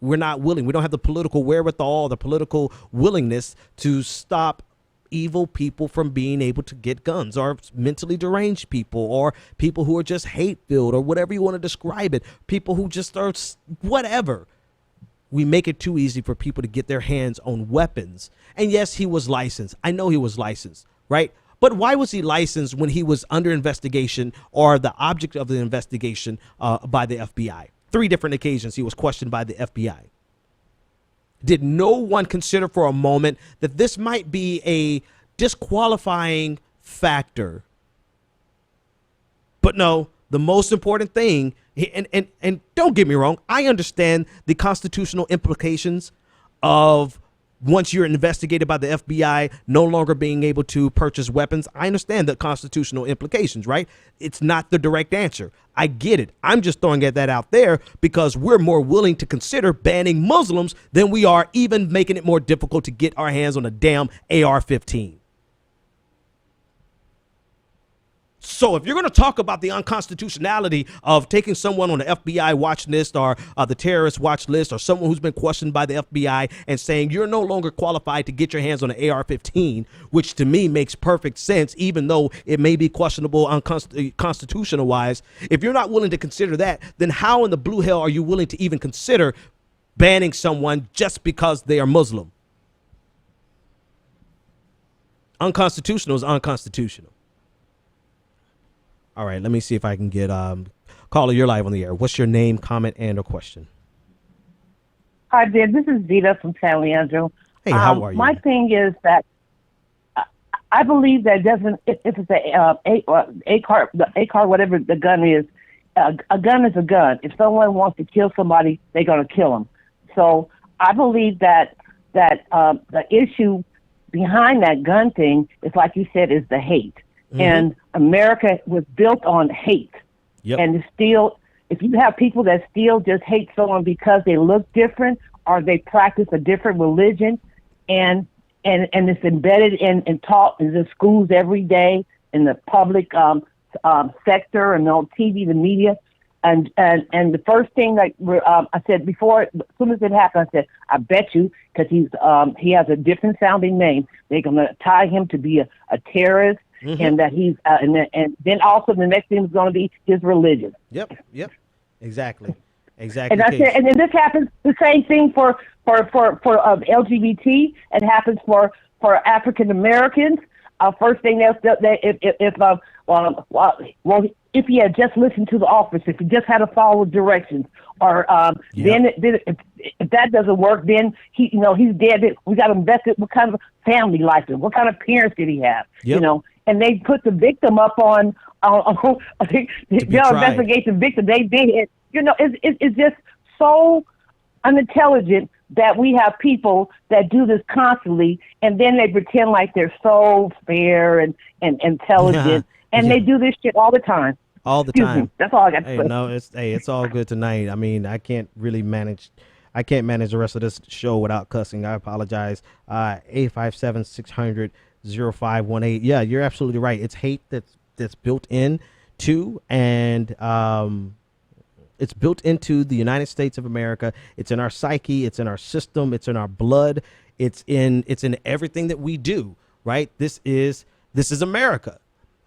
We're not willing. We don't have the political wherewithal, the political willingness to stop evil people from being able to get guns, or mentally deranged people, or people who are just hate-filled, or whatever you want to describe it. People who just are whatever. We make it too easy for people to get their hands on weapons. And yes, he was licensed. I know he was licensed, right? But why was he licensed when he was under investigation or the object of the investigation by the FBI? 3 different occasions he was questioned by the FBI. Did no one consider for a moment that this might be a disqualifying factor? But no, the most important thing, and don't get me wrong, I understand the constitutional implications of once you're investigated by the FBI, no longer being able to purchase weapons. I understand the constitutional implications, right? It's not the direct answer. I get it. I'm just throwing that out there because we're more willing to consider banning Muslims than we are even making it more difficult to get our hands on a damn AR-15. So if you're going to talk about the unconstitutionality of taking someone on the FBI watch list or the terrorist watch list or someone who's been questioned by the FBI and saying you're no longer qualified to get your hands on an AR-15, which to me makes perfect sense, even though it may be questionable constitutional wise, if you're not willing to consider that, then how in the blue hell are you willing to even consider banning someone just because they are Muslim? Unconstitutional is unconstitutional. All right, let me see if I can get caller, you're live on the air. What's your name, comment, and or question? Hi, Ben. This is Vita from San Leandro. Hey, how are you? My thing is that I believe that if it's a car, whatever the gun is, a gun is a gun. If someone wants to kill somebody, they're going to kill them. So I believe that the issue behind that gun thing is, like you said, is the hate. Mm-hmm. And America was built on hate. Yep. And still, if you have people that still just hate someone because they look different or they practice a different religion, and it's embedded and taught in the schools every day, in the public sector and on TV, the media, and the first thing I said before, as soon as it happened, I said, I bet you, because he has a different sounding name, they're going to tie him to be a terrorist. Mm-hmm. And that he's and then also the next thing is going to be his religion. Yep, exactly. And I said, and then this happens the same thing for LGBT. It happens for African Americans. First thing if he had just listened to the office, if he just had to follow directions, or then if that doesn't work, then he's dead. We got to invest what kind of family life and what kind of parents did he have, And they put the victim up on they'll investigate the victim. They did, it's just so unintelligent that we have people that do this constantly, and then they pretend like they're so fair and intelligent, and they do this shit all the time. All the time. That's all I got to say. No, it's all good tonight. I mean, I can't manage the rest of this show without cussing. I apologize. 857-600-0518. Yeah, you're absolutely right. It's hate that's built in to, and it's built into the United States of America. It's in our psyche. It's in our system. It's in our blood. It's in everything that we do. Right. This is America.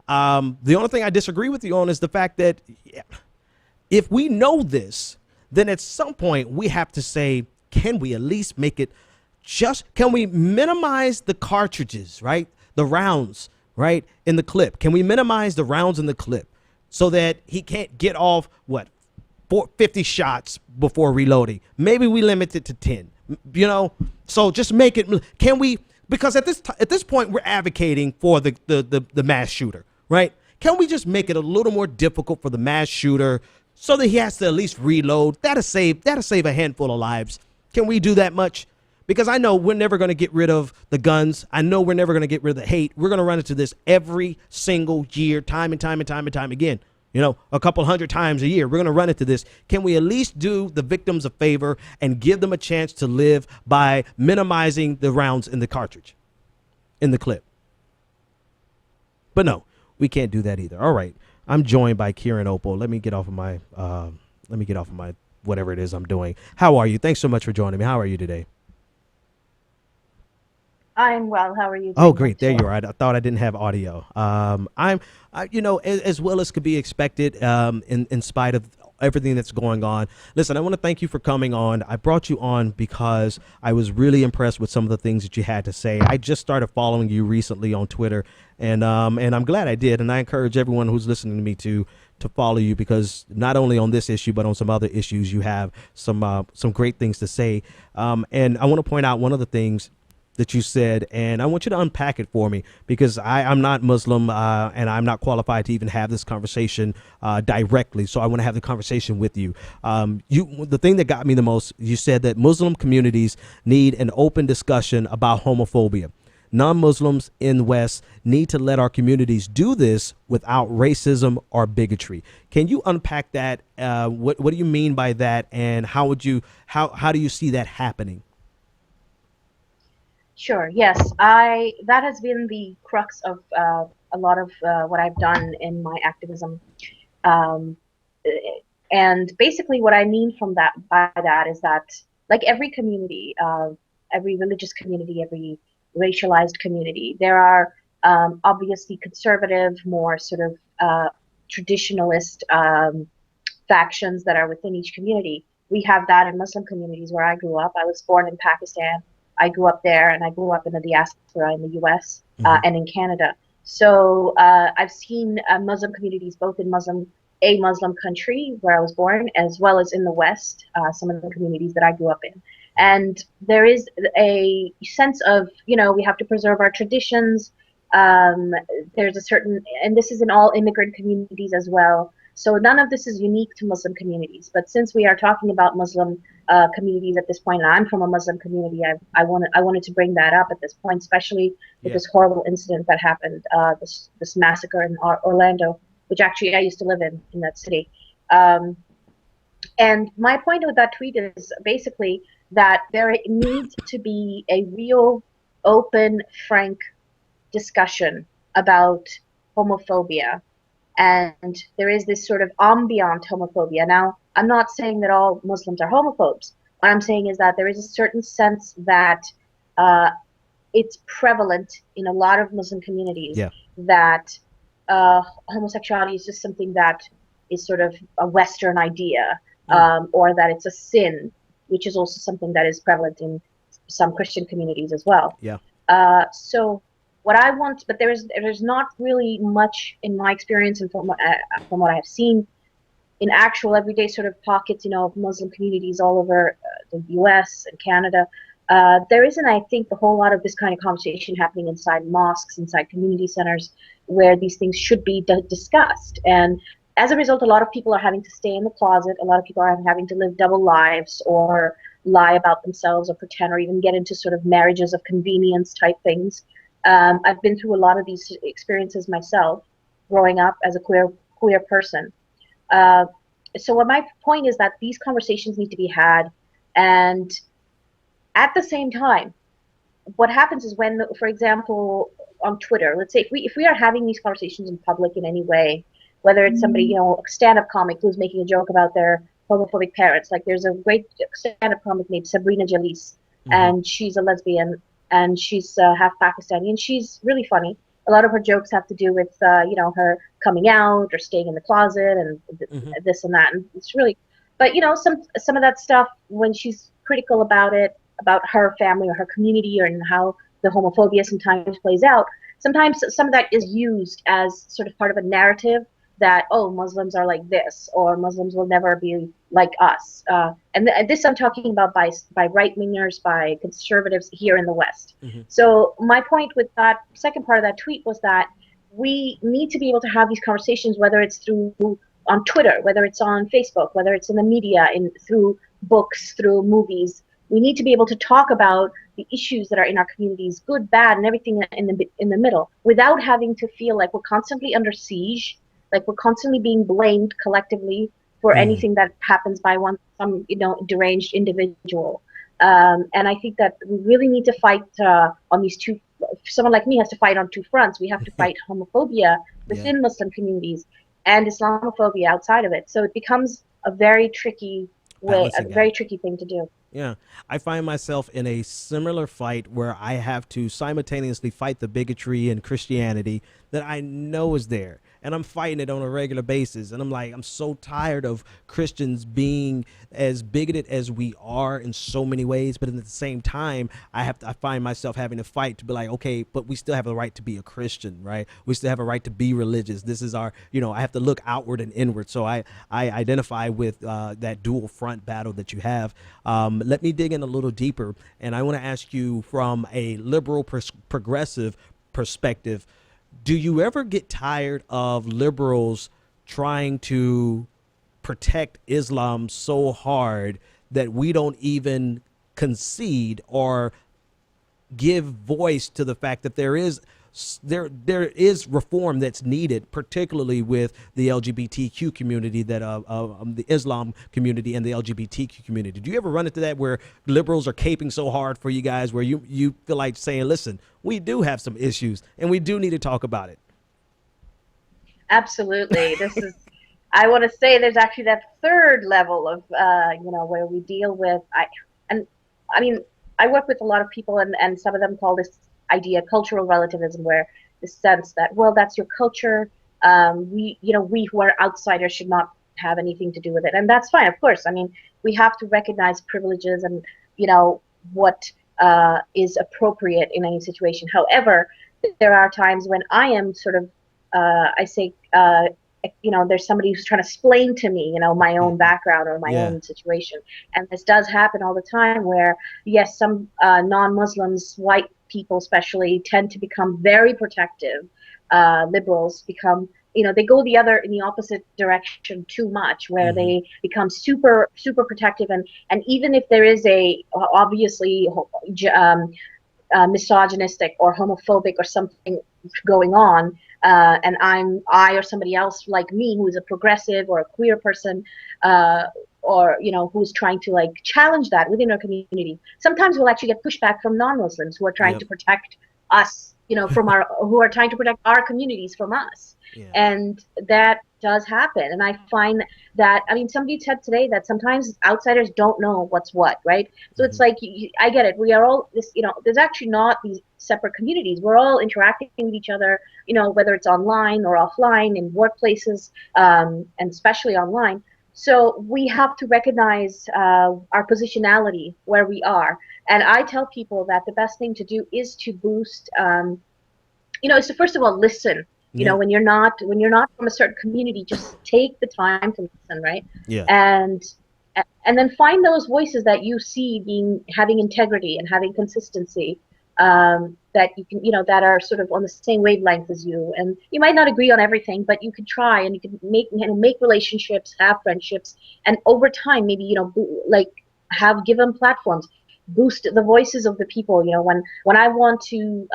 The only thing I disagree with you on is the fact that if we know this, then at some point we have to say, can we at least make it can we minimize the cartridges, right? The rounds, right? In the clip. Can we minimize the rounds in the clip so that he can't get off 50 shots before reloading? Maybe we limit it to 10, so just make it. Can we, because at this point we're advocating for the mass shooter, right? Can we just make it a little more difficult for the mass shooter so that he has to at least reload? That'll save a handful of lives. Can we do that much? Because I know we're never going to get rid of the guns. I know we're never going to get rid of the hate. We're going to run into this every single year, time and time again. A couple hundred times a year. We're going to run into this. Can we at least do the victims a favor and give them a chance to live by minimizing the rounds in the cartridge, in the clip? But no, we can't do that either. All right. I'm joined by Kieran Opal. Let me get off of my whatever it is I'm doing. How are you? Thanks so much for joining me. How are you today? I'm well. How are you? Oh, great. There you are. I thought I didn't have audio. I'm as well as could be expected, in spite of everything that's going on. Listen, I want to thank you for coming on. I brought you on because I was really impressed with some of the things that you had to say. I just started following you recently on Twitter, and I'm glad I did. And I encourage everyone who's listening to me to follow you, because not only on this issue, but on some other issues, you have some great things to say. And I want to point out one of the things that you said, and I want you to unpack it for me, because I'm not Muslim, and I'm not qualified to even have this conversation directly. So I want to have the conversation with you. The thing that got me the most, you said that Muslim communities need an open discussion about homophobia. Non-Muslims in the West need to let our communities do this without racism or bigotry. Can you unpack that? What do you mean by that, and how do you see that happening? Sure. Yes, that has been the crux of a lot of what I've done in my activism, um, and basically what I mean by that is that, like every community, every religious community, every racialized community, there are obviously conservative, more sort of traditionalist factions that are within each community. We have that in Muslim communities where I grew up. I was born in Pakistan. I grew up there, and I grew up in the diaspora in the U.S. And in Canada. So I've seen Muslim communities both in a Muslim country where I was born, as well as in the West, some of the communities that I grew up in. And there is a sense of, we have to preserve our traditions. There's a certain, and this is in all immigrant communities as well. So none of this is unique to Muslim communities. But since we are talking about Muslim communities at this point, and I'm from a Muslim community, I wanted to bring that up at this point, especially with this horrible incident that happened, this massacre in Orlando, which actually I used to live in that city. And my point with that tweet is basically that there needs to be a real, open, frank discussion about homophobia. And there is this sort of ambient homophobia. Now, I'm not saying that all Muslims are homophobes. What I'm saying is that there is a certain sense that it's prevalent in a lot of Muslim communities that homosexuality is just something that is sort of a Western idea, or that it's a sin, which is also something that is prevalent in some Christian communities as well. So what I want, but there's not really much in my experience and from what I have seen in actual everyday sort of pockets, of Muslim communities all over the U.S. and Canada. There isn't, I think, a whole lot of this kind of conversation happening inside mosques, inside community centers, where these things should be discussed. And as a result, a lot of people are having to stay in the closet. A lot of people are having to live double lives, or lie about themselves, or pretend, or even get into sort of marriages of convenience type things. I've been through a lot of these experiences myself, growing up as a queer person. So what my point is that these conversations need to be had, and at the same time, what happens is when, for example, on Twitter, let's say if we are having these conversations in public in any way, whether it's somebody, a stand-up comic who's making a joke about their homophobic parents, like there's a great stand-up comic named Sabrina Jalise, and she's a lesbian, and she's half Pakistani, and she's really funny. A lot of her jokes have to do with, her coming out or staying in the closet and this and that. And it's really, but some of that stuff, when she's critical about it, about her family or her community, or how the homophobia sometimes plays out, sometimes some of that is used as sort of part of a narrative that, oh, Muslims are like this, or Muslims will never be like us. And this I'm talking about by right-wingers, by conservatives here in the West. So my point with that second part of that tweet was that we need to be able to have these conversations, whether it's through on Twitter, whether it's on Facebook, whether it's in the media, through books, through movies. We need to be able to talk about the issues that are in our communities, good, bad, and everything in the middle, without having to feel like we're constantly under siege, like we're constantly being blamed collectively for anything that happens by some deranged individual. And I think that we really need to fight on these two. Someone like me has to fight on two fronts. We have to fight homophobia within Muslim communities and Islamophobia outside of it. So it becomes a very tricky tricky thing to do. Yeah, I find myself in a similar fight where I have to simultaneously fight the bigotry and Christianity that I know is there. and I'm fighting it on a regular basis. And I'm like, I'm so tired of Christians being as bigoted as we are in so many ways, but at the same time, I find myself having to fight to be like, okay, but we still have a right to be a Christian, right? We still have a right to be religious. This is our, I have to look outward and inward. So I identify with that dual front battle that you have. Let me dig in a little deeper, and I want to ask you from a liberal progressive perspective, do you ever get tired of liberals trying to protect Islam so hard that we don't even concede or give voice to the fact that there is reform that's needed, particularly with the LGBTQ community, that the Islam community and the LGBTQ community? Do you ever run into that where liberals are caping so hard for you guys, where you feel like saying, listen, we do have some issues and we do need to talk about it? Absolutely. This is, I want to say there's actually that third level of, where we deal with, I work with a lot of people, and some of them call this idea cultural relativism, where the sense that, well, that's your culture. We who are outsiders should not have anything to do with it. And that's fine, of course. I mean, we have to recognize privileges and, what is appropriate in any situation. However, there are times when I am sort of, there's somebody who's trying to explain to me, my own background or my own situation. And this does happen all the time where, yes, some non-Muslims, white people especially, tend to become very protective. Liberals become, they go in the opposite direction too much, where they become super, super protective. And even if there is a obviously misogynistic or homophobic or something going on, and I or somebody else like me who is a progressive or a queer person, or who's trying to challenge that within our community, sometimes we'll actually get pushback from non-Muslims who are trying to protect us, from who are trying to protect our communities from us. And that does happen. And I find that, somebody said today that sometimes outsiders don't know what's what, right? So it's like, I get it. We are all this, there's actually not these separate communities. We're all interacting with each other, whether it's online or offline, in workplaces, and especially online. So we have to recognize our positionality where we are. And I tell people that the best thing to do is to boost, is to first of all listen. When you're not from a certain community, just take the time to listen, right? Yeah. And then find those voices that you see having integrity and having consistency, that you can, that are sort of on the same wavelength as you. And you might not agree on everything, but you could try, and you can make relationships, have friendships, and over time, maybe give them platforms, boost the voices of the people. When I want to,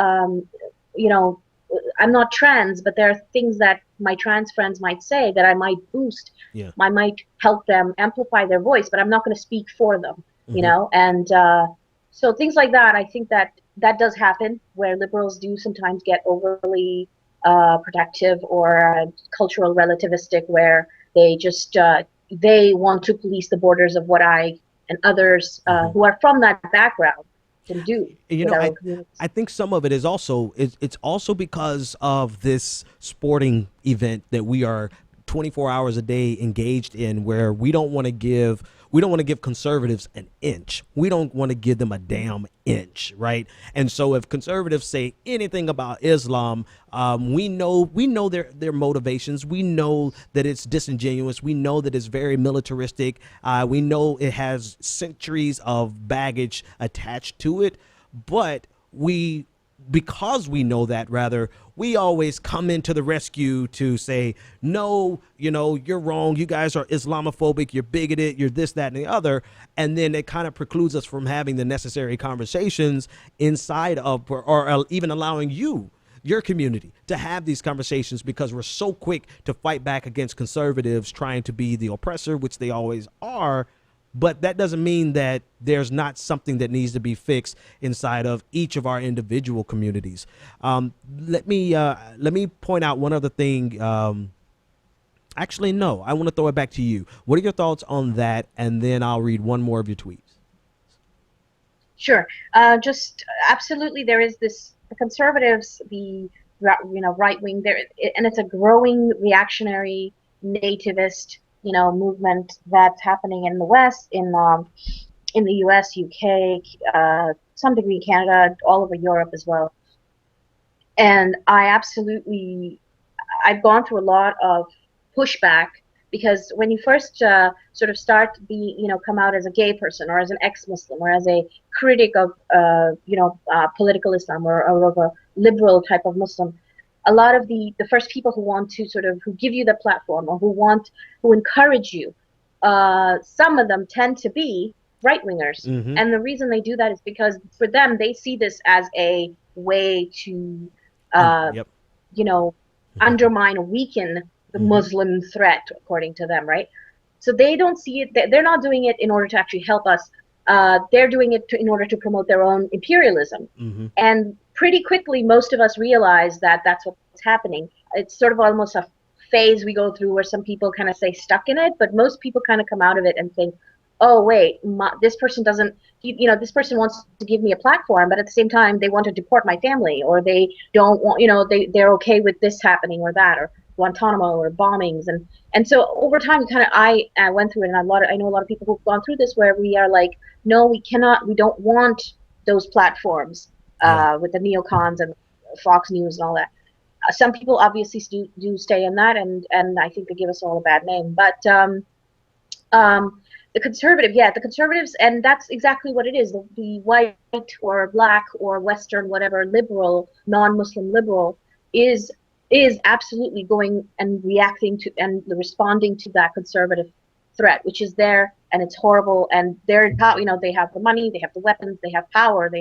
I'm not trans, but there are things that my trans friends might say that I might boost. Yeah. I might help them amplify their voice, but I'm not going to speak for them, And so things like that, I think that does happen, where liberals do sometimes get overly protective or cultural relativistic, where they just they want to police the borders of what I and others who are from that background can do. I think some of it is also it's also because of this sporting event that we are 24 hours a day engaged in, where we don't want to give conservatives an inch. We don't want to give them a damn inch, right? And so if conservatives say anything about Islam, we know their motivations. We know that it's disingenuous. We know that it's very militaristic. We know it has centuries of baggage attached to it. But because we know that, rather, we always come into the rescue to say, no, you're wrong. You guys are Islamophobic. You're bigoted. You're this, that, and the other. And then it kind of precludes us from having the necessary conversations inside of, or even allowing your community to have these conversations, because we're so quick to fight back against conservatives trying to be the oppressor, which they always are. But that doesn't mean that there's not something that needs to be fixed inside of each of our individual communities. Let me point out one other thing. Actually, no, I want to throw it back to you. What are your thoughts on that? And then I'll read one more of your tweets. Sure. Just absolutely, there is this, the conservatives, the right wing there, and it's a growing reactionary nativist, movement that's happening in the West, in the U.S., UK, some degree Canada, all over Europe as well. And I've gone through a lot of pushback because when you first sort of start come out as a gay person or as an ex-Muslim or as a critic of political Islam or of a liberal type of Muslim, a lot of the first people who want to who give you the platform or who encourage you, some of them tend to be right wingers. Mm-hmm. And the reason they do that is because for them they see this as a way to Yep. undermine or weaken the Mm-hmm. Muslim threat, according to them, right? So they don't see it. They're not doing it in order to actually help us. They're doing it in order to promote their own imperialism. Mm-hmm. And pretty quickly, most of us realize that that's what's happening. It's sort of almost a phase we go through where some people kind of stay stuck in it, but most people kind of come out of it and think, oh, wait, this person doesn't, this person wants to give me a platform, but at the same time, they want to deport my family, or they don't want, they're okay with this happening or that, or Guantanamo or bombings. And so over time, I went through it, and I know a lot of people who've gone through this where we are like, no, we don't want those platforms with the neocons and Fox News and all that. Some people obviously do stay in that, and I think they give us all a bad name. But the conservatives, and that's exactly what it is. The white or black or Western, whatever, liberal, non-Muslim liberal is absolutely going and reacting to and responding to that conservative threat, which is there, and it's horrible. And they're, they have the money, they have the weapons, they have power,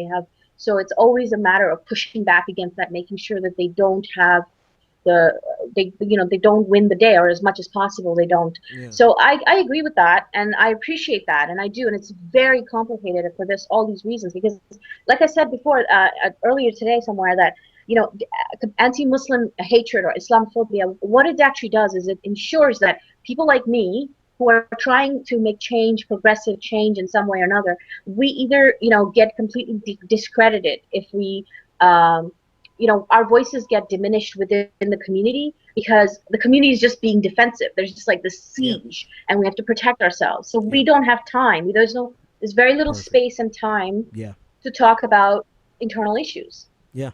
so it's always a matter of pushing back against that, making sure that they don't have they don't win the day, or as much as possible they don't. Yeah. So I agree with that, and I appreciate that, and I do, and it's very complicated for all these reasons, because like I said before, earlier today somewhere, that anti-Muslim hatred or Islamophobia, what it actually does is it ensures that people like me who are trying to make change, progressive change in some way or another, we either get completely discredited if we our voices get diminished within the community, because the community is just being defensive. There's just like this siege, and we have to protect ourselves. So we don't have time. There's very little space and time to talk about internal issues. Yeah.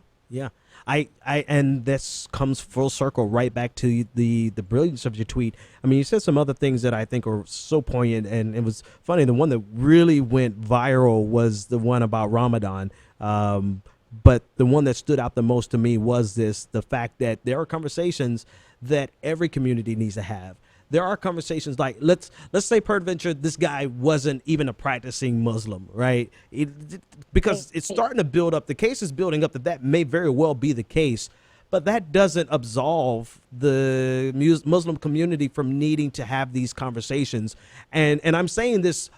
And this comes full circle right back to the brilliance of your tweet. I mean, you said some other things that I think are so poignant, and it was funny. The one that really went viral was the one about Ramadan. But the one that stood out the most to me was the fact that there are conversations that every community needs to have. There are conversations like, let's say peradventure this guy wasn't even a practicing Muslim, right? Because it's starting to build up. The case is building up that may very well be the case, but that doesn't absolve the Muslim community from needing to have these conversations. And I'm saying this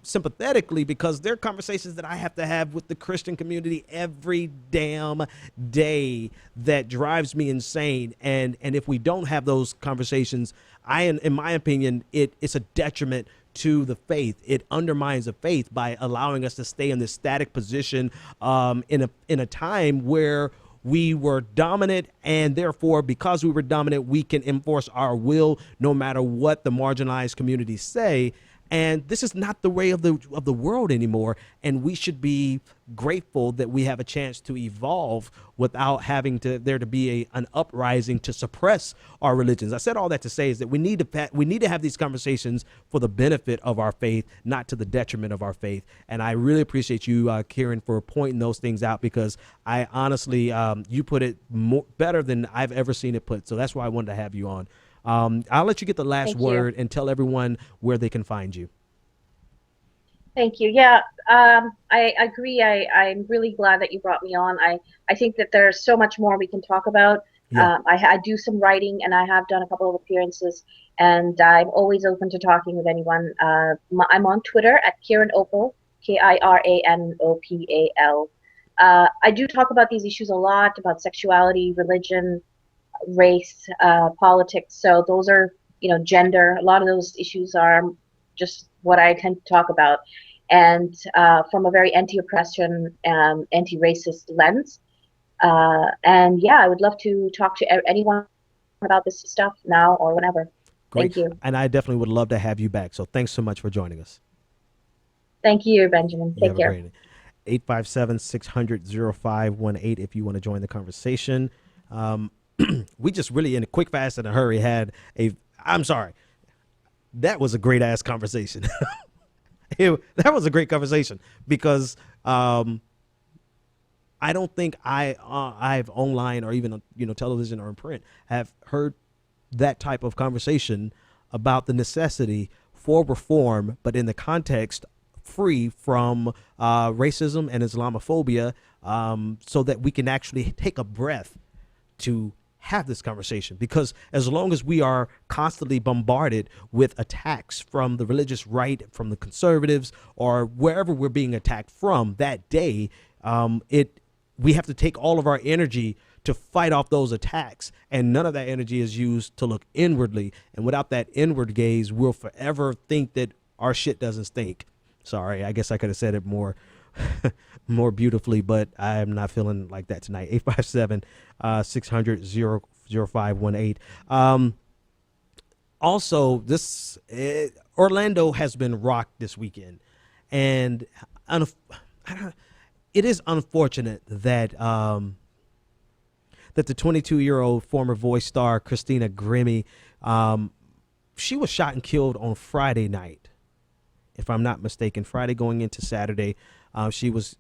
sympathetically, because they're conversations that I have to have with the Christian community every damn day that drives me insane. And if we don't have those conversations, in my opinion, it's a detriment to the faith. It undermines the faith by allowing us to stay in this static position in a time where we were dominant, and therefore, because we were dominant, we can enforce our will no matter what the marginalized communities say. And this is not the way of the world anymore. And we should be grateful that we have a chance to evolve without having there to be an uprising to suppress our religions. I said all that to say is that we need to have these conversations for the benefit of our faith, not to the detriment of our faith. And I really appreciate you, Kieran, for pointing those things out, because I honestly, you put it better than I've ever seen it put. So that's why I wanted to have you on. I'll let you get the last word and tell everyone where they can find you. Thank you. Yeah, I agree. I'm really glad that you brought me on. I think that there's so much more we can talk about. Yeah. I do some writing, and I have done a couple of appearances, and I'm always open to talking with anyone. I'm on Twitter at Kieran Opal, KIRANOPAL. I do talk about these issues a lot, about sexuality, religion, race, politics. So those are, gender. A lot of those issues are just what I tend to talk about, and from a very anti-oppression, anti-racist lens. And yeah, I would love to talk to anyone about this stuff now or whenever. Great. Thank you. And I definitely would love to have you back. So thanks so much for joining us. Thank you, Benjamin. You Take have a care. great 857-600-0518 if you want to join the conversation. We just really, in a quick, fast, and a hurry, I'm sorry. That was a great ass conversation. That was a great conversation because I don't think I've online or even television or in print have heard that type of conversation about the necessity for reform, but in the context free from racism and Islamophobia, so that we can actually take a breath to have this conversation. Because as long as we are constantly bombarded with attacks from the religious right, from the conservatives, or wherever we're being attacked from that day, we have to take all of our energy to fight off those attacks, and none of that energy is used to look inwardly. And without that inward gaze, we'll forever think that our shit doesn't stink. Sorry, I guess I could have said it more more beautifully, but I am not feeling like that tonight. 857-600-0518. Also, Orlando has been rocked this weekend, and it is unfortunate that that the 22-year-old former Voice star Christina Grimmie, she was shot and killed on Friday night, if I'm not mistaken. Friday going into Saturday. She was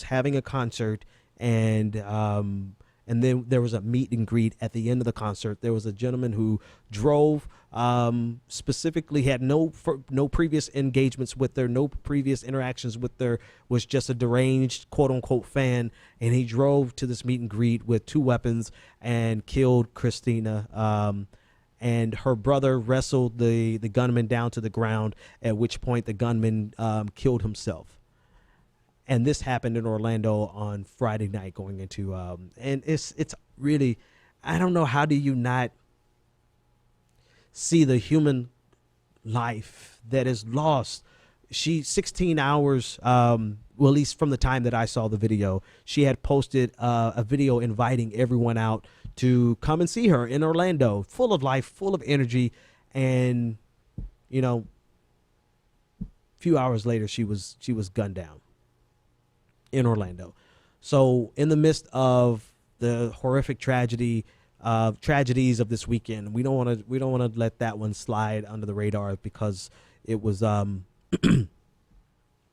having a concert, and then there was a meet and greet at the end of the concert. There was a gentleman who drove, specifically had no previous engagements with her, no previous interactions with her, was just a deranged quote unquote fan, and he drove to this meet and greet with two weapons and killed Christina. And her brother wrestled the gunman down to the ground, at which point the gunman killed himself. And this happened in Orlando on Friday night going into, and it's really, I don't know, how do you not see the human life that is lost? 16 hours, well, at least from the time that I saw the video, she had posted a video inviting everyone out to come and see her in Orlando, full of life, full of energy. And, a few hours later, she was gunned down in Orlando. So in the midst of the horrific tragedies of this weekend, we don't want to let that one slide under the radar because it was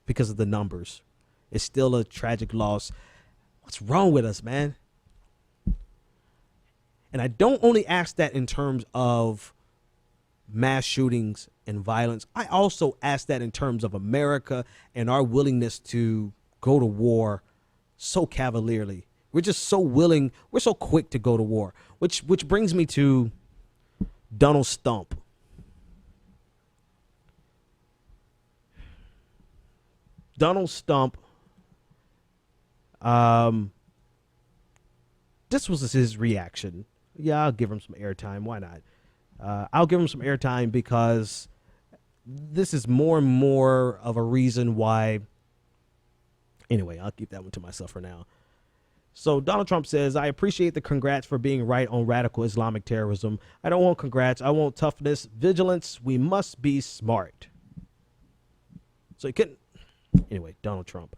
because of the numbers. It's still a tragic loss. What's wrong with us, man? And I don't only ask that in terms of mass shootings and violence. I also ask that in terms of America and our willingness to go to war so cavalierly. We're just so willing. We're so quick to go to war, which brings me to Donald Stump. Donald Stump. This was his reaction. Yeah, I'll give him some airtime. Why not? I'll give him some airtime because this is more and more of a reason why. Anyway, I'll keep that one to myself for now. So Donald Trump says, I appreciate the congrats for being right on radical Islamic terrorism. I don't want congrats. I want toughness, vigilance. We must be smart. So he couldn't. Anyway, Donald Trump.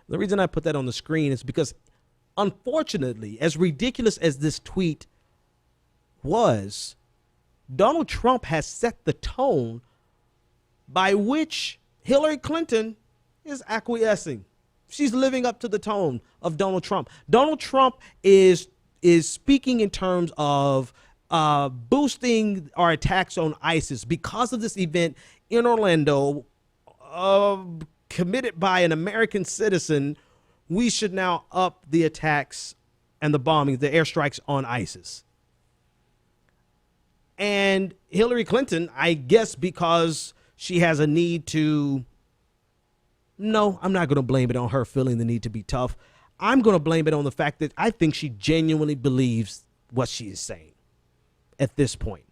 The reason I put that on the screen is because, unfortunately, as ridiculous as this tweet was, Donald Trump has set the tone by which Hillary Clinton is acquiescing. She's living up to the tone of Donald Trump. Donald Trump is speaking in terms of boosting our attacks on ISIS because of this event in Orlando, committed by an American citizen. We should now up the attacks and the bombings, the airstrikes on ISIS. And Hillary Clinton, I guess because she has a need to, no, I'm not going to blame it on her feeling the need to be tough. I'm going to blame it on the fact that I think she genuinely believes what she is saying at this point.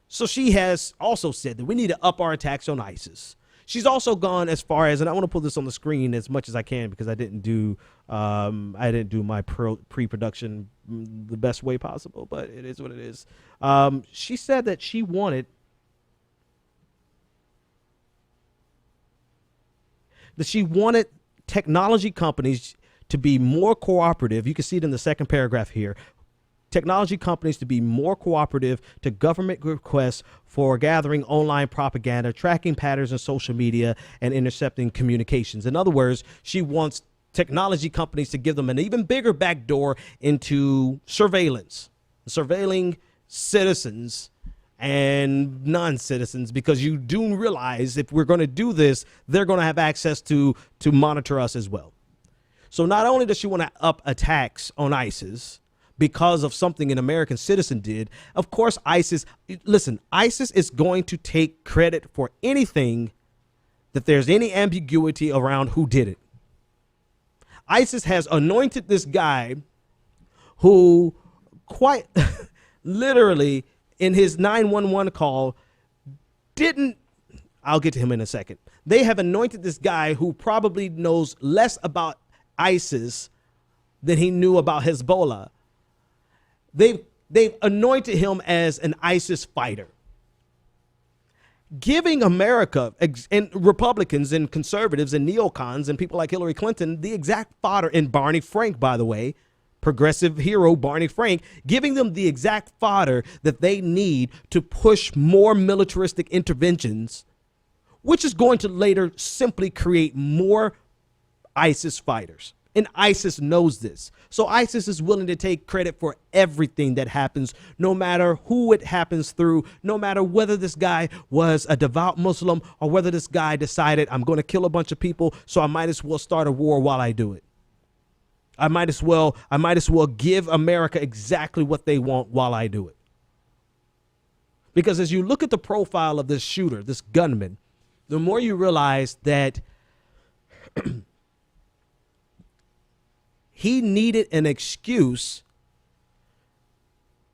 So she has also said that we need to up our attacks on ISIS. She's also gone as far as, and I want to put this on the screen as much as I can because I didn't do my pre-production the best way possible, but it is what it is. She said that she wanted technology companies to be more cooperative. You can see it in the second paragraph here. Technology companies to be more cooperative to government requests for gathering online propaganda, tracking patterns in social media, and intercepting communications. In other words, she wants technology companies to give them an even bigger backdoor into surveilling citizens and non-citizens, because you do realize if we're going to do this, they're going to have access to monitor us as well. So not only does she want to up attacks on ISIS because of something an American citizen did, of course, ISIS is going to take credit for anything that there's any ambiguity around who did it. ISIS has anointed this guy who quite literally in his 911 call I'll get to him in a second. They have anointed this guy who probably knows less about ISIS than he knew about Hezbollah. They've anointed him as an ISIS fighter, giving America and Republicans and conservatives and neocons and people like Hillary Clinton the exact fodder, and Barney Frank, by the way, progressive hero Barney Frank, giving them the exact fodder that they need to push more militaristic interventions, which is going to later simply create more ISIS fighters. And ISIS knows this. So ISIS is willing to take credit for everything that happens, no matter who it happens through, no matter whether this guy was a devout Muslim or whether this guy decided I'm going to kill a bunch of people, so I might as well start a war while I do it. I might as well give America exactly what they want while I do it. Because as you look at the profile of this shooter, this gunman, the more you realize that he needed an excuse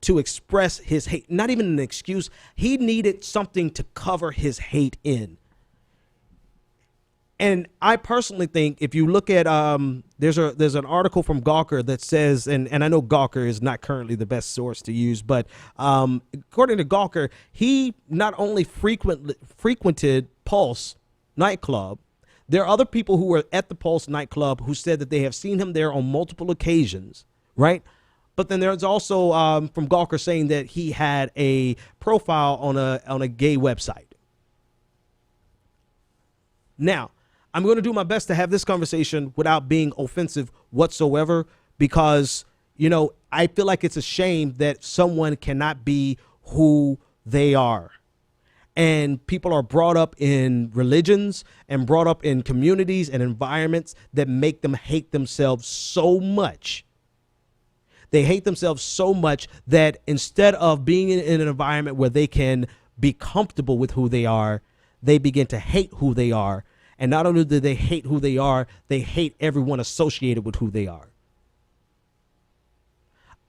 to express his hate. Not even an excuse. He needed something to cover his hate in. And I personally think if you look at there's an article from Gawker that says, and I know Gawker is not currently the best source to use, but according to Gawker, he not only frequented Pulse nightclub. There are other people who were at the Pulse nightclub who said that they have seen him there on multiple occasions, right? But then there's also from Gawker saying that he had a profile on a gay website. Now, I'm going to do my best to have this conversation without being offensive whatsoever, because, I feel like it's a shame that someone cannot be who they are. And people are brought up in religions and brought up in communities and environments that make them hate themselves so much. They hate themselves so much that instead of being in an environment where they can be comfortable with who they are, they begin to hate who they are. And not only do they hate who they are, they hate everyone associated with who they are.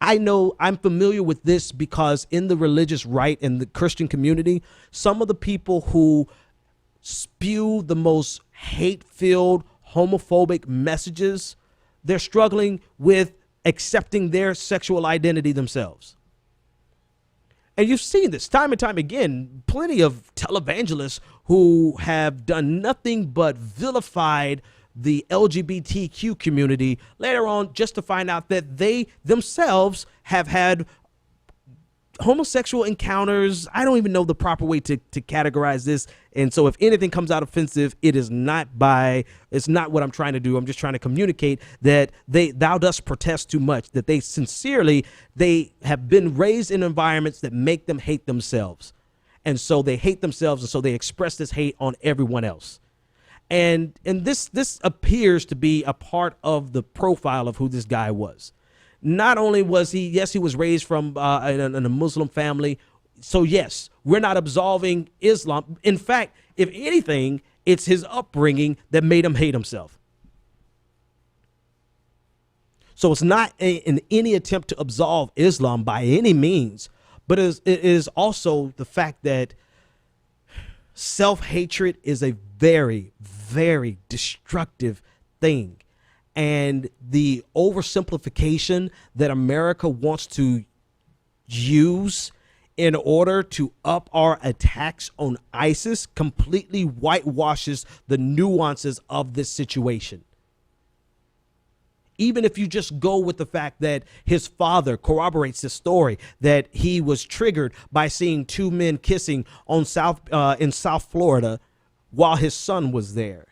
I know I'm familiar with this because in the religious right and the Christian community, some of the people who spew the most hate-filled, homophobic messages, they're struggling with accepting their sexual identity themselves. And you've seen this time and time again, plenty of televangelists who have done nothing but vilified the LGBTQ community later on just to find out that they themselves have had homosexual encounters. I don't even know the proper way to categorize this. And so if anything comes out offensive, it's not what I'm trying to do. I'm just trying to communicate that thou dost protest too much, that they have been raised in environments that make them hate themselves. And so they hate themselves. And so they express this hate on everyone else. And this appears to be a part of the profile of who this guy was. Not only was he was raised from in a Muslim family. So, yes, we're not absolving Islam. In fact, if anything, it's his upbringing that made him hate himself. So it's not in any attempt to absolve Islam by any means, but it is also the fact that self-hatred is a very, very destructive thing. And the oversimplification that America wants to use in order to up our attacks on ISIS completely whitewashes the nuances of this situation. Even if you just go with the fact that his father corroborates this story, that he was triggered by seeing two men kissing on in South Florida while his son was there.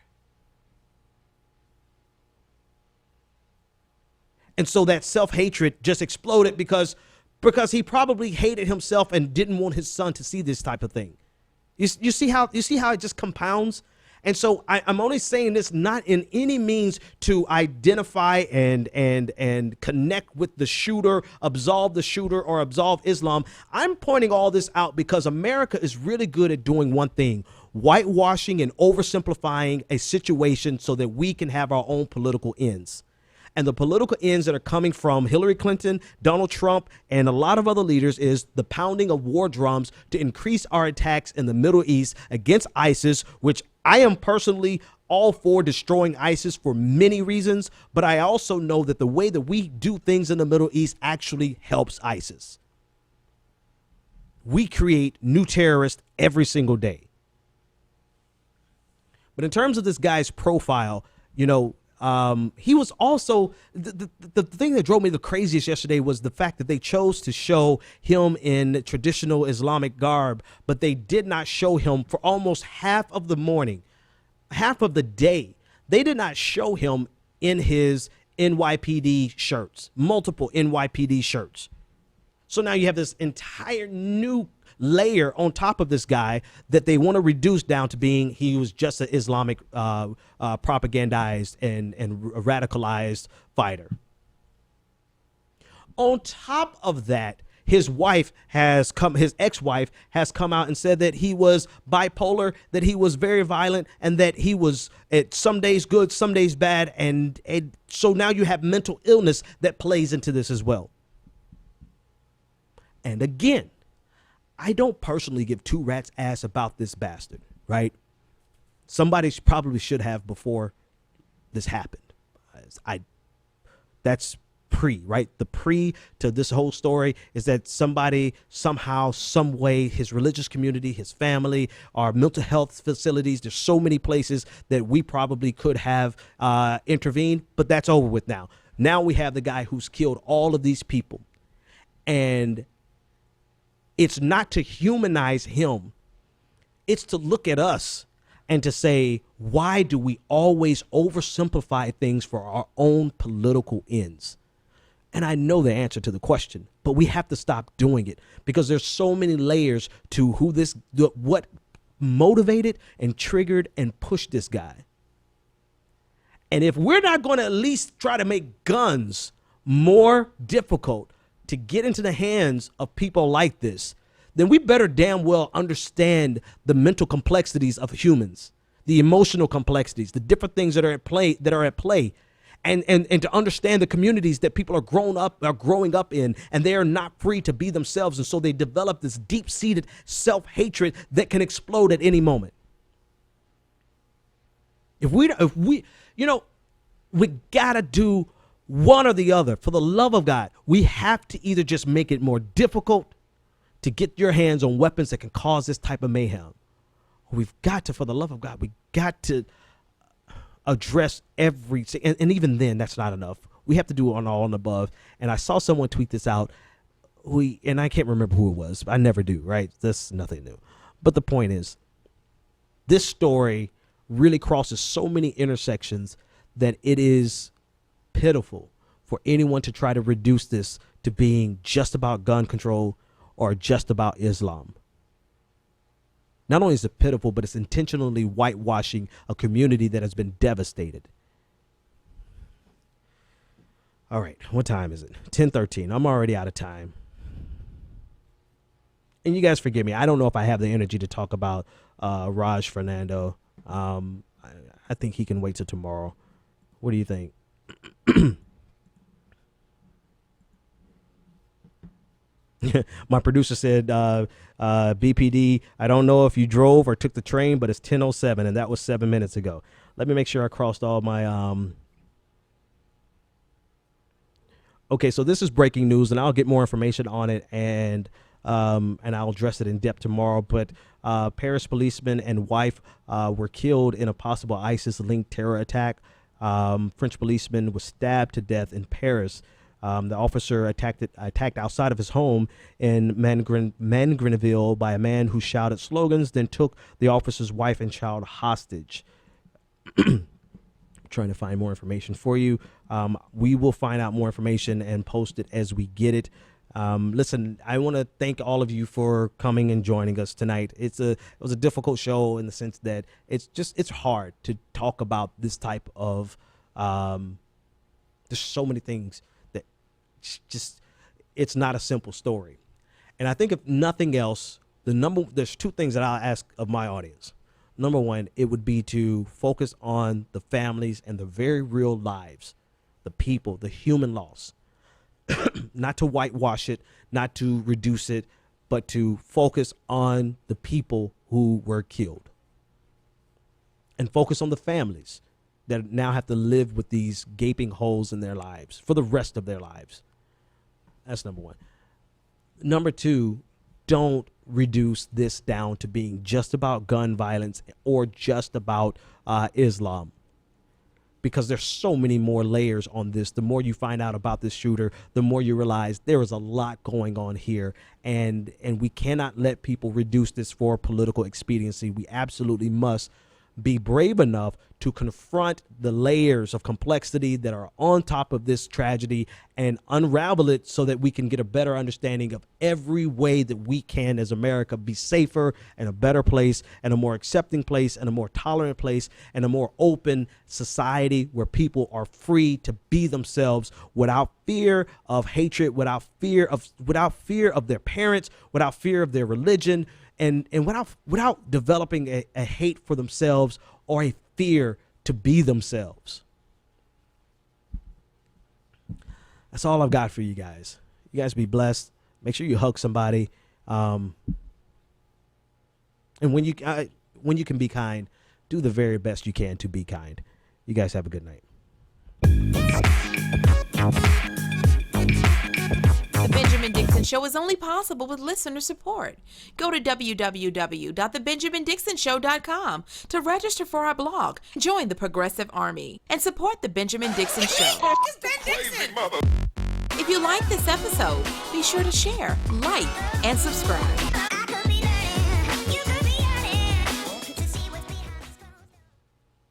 And so that self-hatred just exploded because he probably hated himself and didn't want his son to see this type of thing. You see how it just compounds? And so I'm only saying this not in any means to identify and connect with the shooter, absolve the shooter, or absolve Islam. I'm pointing all this out because America is really good at doing one thing: whitewashing and oversimplifying a situation so that we can have our own political ends. And the political ends that are coming from Hillary Clinton, Donald Trump, and a lot of other leaders is the pounding of war drums to increase our attacks in the Middle East against ISIS, which I am personally all for destroying ISIS for many reasons. But I also know that the way that we do things in the Middle East actually helps ISIS. We create new terrorists every single day. But in terms of this guy's profile, he was also the thing that drove me the craziest yesterday was the fact that they chose to show him in traditional Islamic garb, but they did not show him for almost half of the morning, half of the day. They did not show him in his NYPD shirts, multiple NYPD shirts. So now you have this entire new layer on top of this guy that they want to reduce down to being he was just an Islamic propagandized and radicalized fighter. On top of that, his ex-wife has come out and said that he was bipolar, that he was very violent, and that he was at some days good, some days bad. And so now you have mental illness that plays into this as well. And again, I don't personally give two rats ass about this bastard, right? Somebody probably should have before this happened. That's right? The pre to this whole story is that somebody somehow, some way, his religious community, his family, our mental health facilities, there's so many places that we probably could have intervened, but that's over with now. Now we have the guy who's killed all of these people. And it's not to humanize him. It's to look at us and to say, why do we always oversimplify things for our own political ends? And I know the answer to the question, but we have to stop doing it because there's so many layers to what motivated and triggered and pushed this guy. And if we're not going to at least try to make guns more difficult to get into the hands of people like this, then we better damn well understand the mental complexities of humans, the emotional complexities, the different things that are at play, and to understand the communities that people are growing up in, and they are not free to be themselves. And so they develop this deep-seated self-hatred that can explode at any moment. We gotta do one or the other. For the love of God, we have to either just make it more difficult to get your hands on weapons that can cause this type of mayhem. We've got to, for the love of God, we got to address and even then, that's not enough. We have to do it on all and above. And I saw someone tweet this out. And I can't remember who it was. I never do, right? That's nothing new. But the point is, this story really crosses so many intersections that it is pitiful for anyone to try to reduce this to being just about gun control or just about Islam. Not only is it pitiful, but it's intentionally whitewashing a community that has been devastated. All right, what time is it? 10:13. I'm already out of time. And you guys forgive me. I don't know if I have the energy to talk about Raj Fernando. I think he can wait till tomorrow. What do you think? My producer said, BPD, I don't know if you drove or took the train, but it's 10:07, and that was 7 minutes ago. Let me make sure I crossed all my... Okay, so this is breaking news, and I'll get more information on it, and I'll address it in depth tomorrow. But Paris policeman and wife were killed in a possible ISIS-linked terror attack. French policeman was stabbed to death in Paris. The officer attacked outside of his home in Mangreneville by a man who shouted slogans, then took the officer's wife and child hostage. Trying to find more information for you. We will find out more information and post it as we get it. Listen, I want to thank all of you for coming and joining us tonight. It was a difficult show in the sense that it's hard to talk about this type of, there's so many things that it's not a simple story. And I think if nothing else, there's two things that I'll ask of my audience. Number one, it would be to focus on the families and the very real lives, the people, the human loss. Not to whitewash it, not to reduce it, but to focus on the people who were killed. And focus on the families that now have to live with these gaping holes in their lives for the rest of their lives. That's number one. Number two, don't reduce this down to being just about gun violence or just about Islam. Because there's so many more layers on this. The more you find out about this shooter, the more you realize there is a lot going on here. And we cannot let people reduce this for political expediency. We absolutely must be brave enough to confront the layers of complexity that are on top of this tragedy and unravel it so that we can get a better understanding of every way that we can, as America, be safer and a better place and a more accepting place and a more tolerant place and a more open society where people are free to be themselves without fear of hatred, without fear of their parents, without fear of their religion, and without developing a hate for themselves or a fear to be themselves. That's all I've got for you guys. You guys be blessed. Make sure you hug somebody. And when you can be kind, do the very best you can to be kind. You guys have a good night. The Benjamin Dixon Show is only possible with listener support. Go to www.thebenjamindixonshow.com to register for our blog, join the Progressive Army, and support The Benjamin Dixon Show. It's Ben Dixon! If you like this episode, be sure to share, like, and subscribe.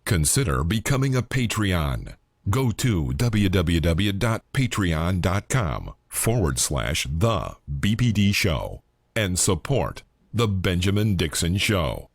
Consider becoming a Patreon. Go to www.patreon.com/The BPD Show and support The Benjamin Dixon Show.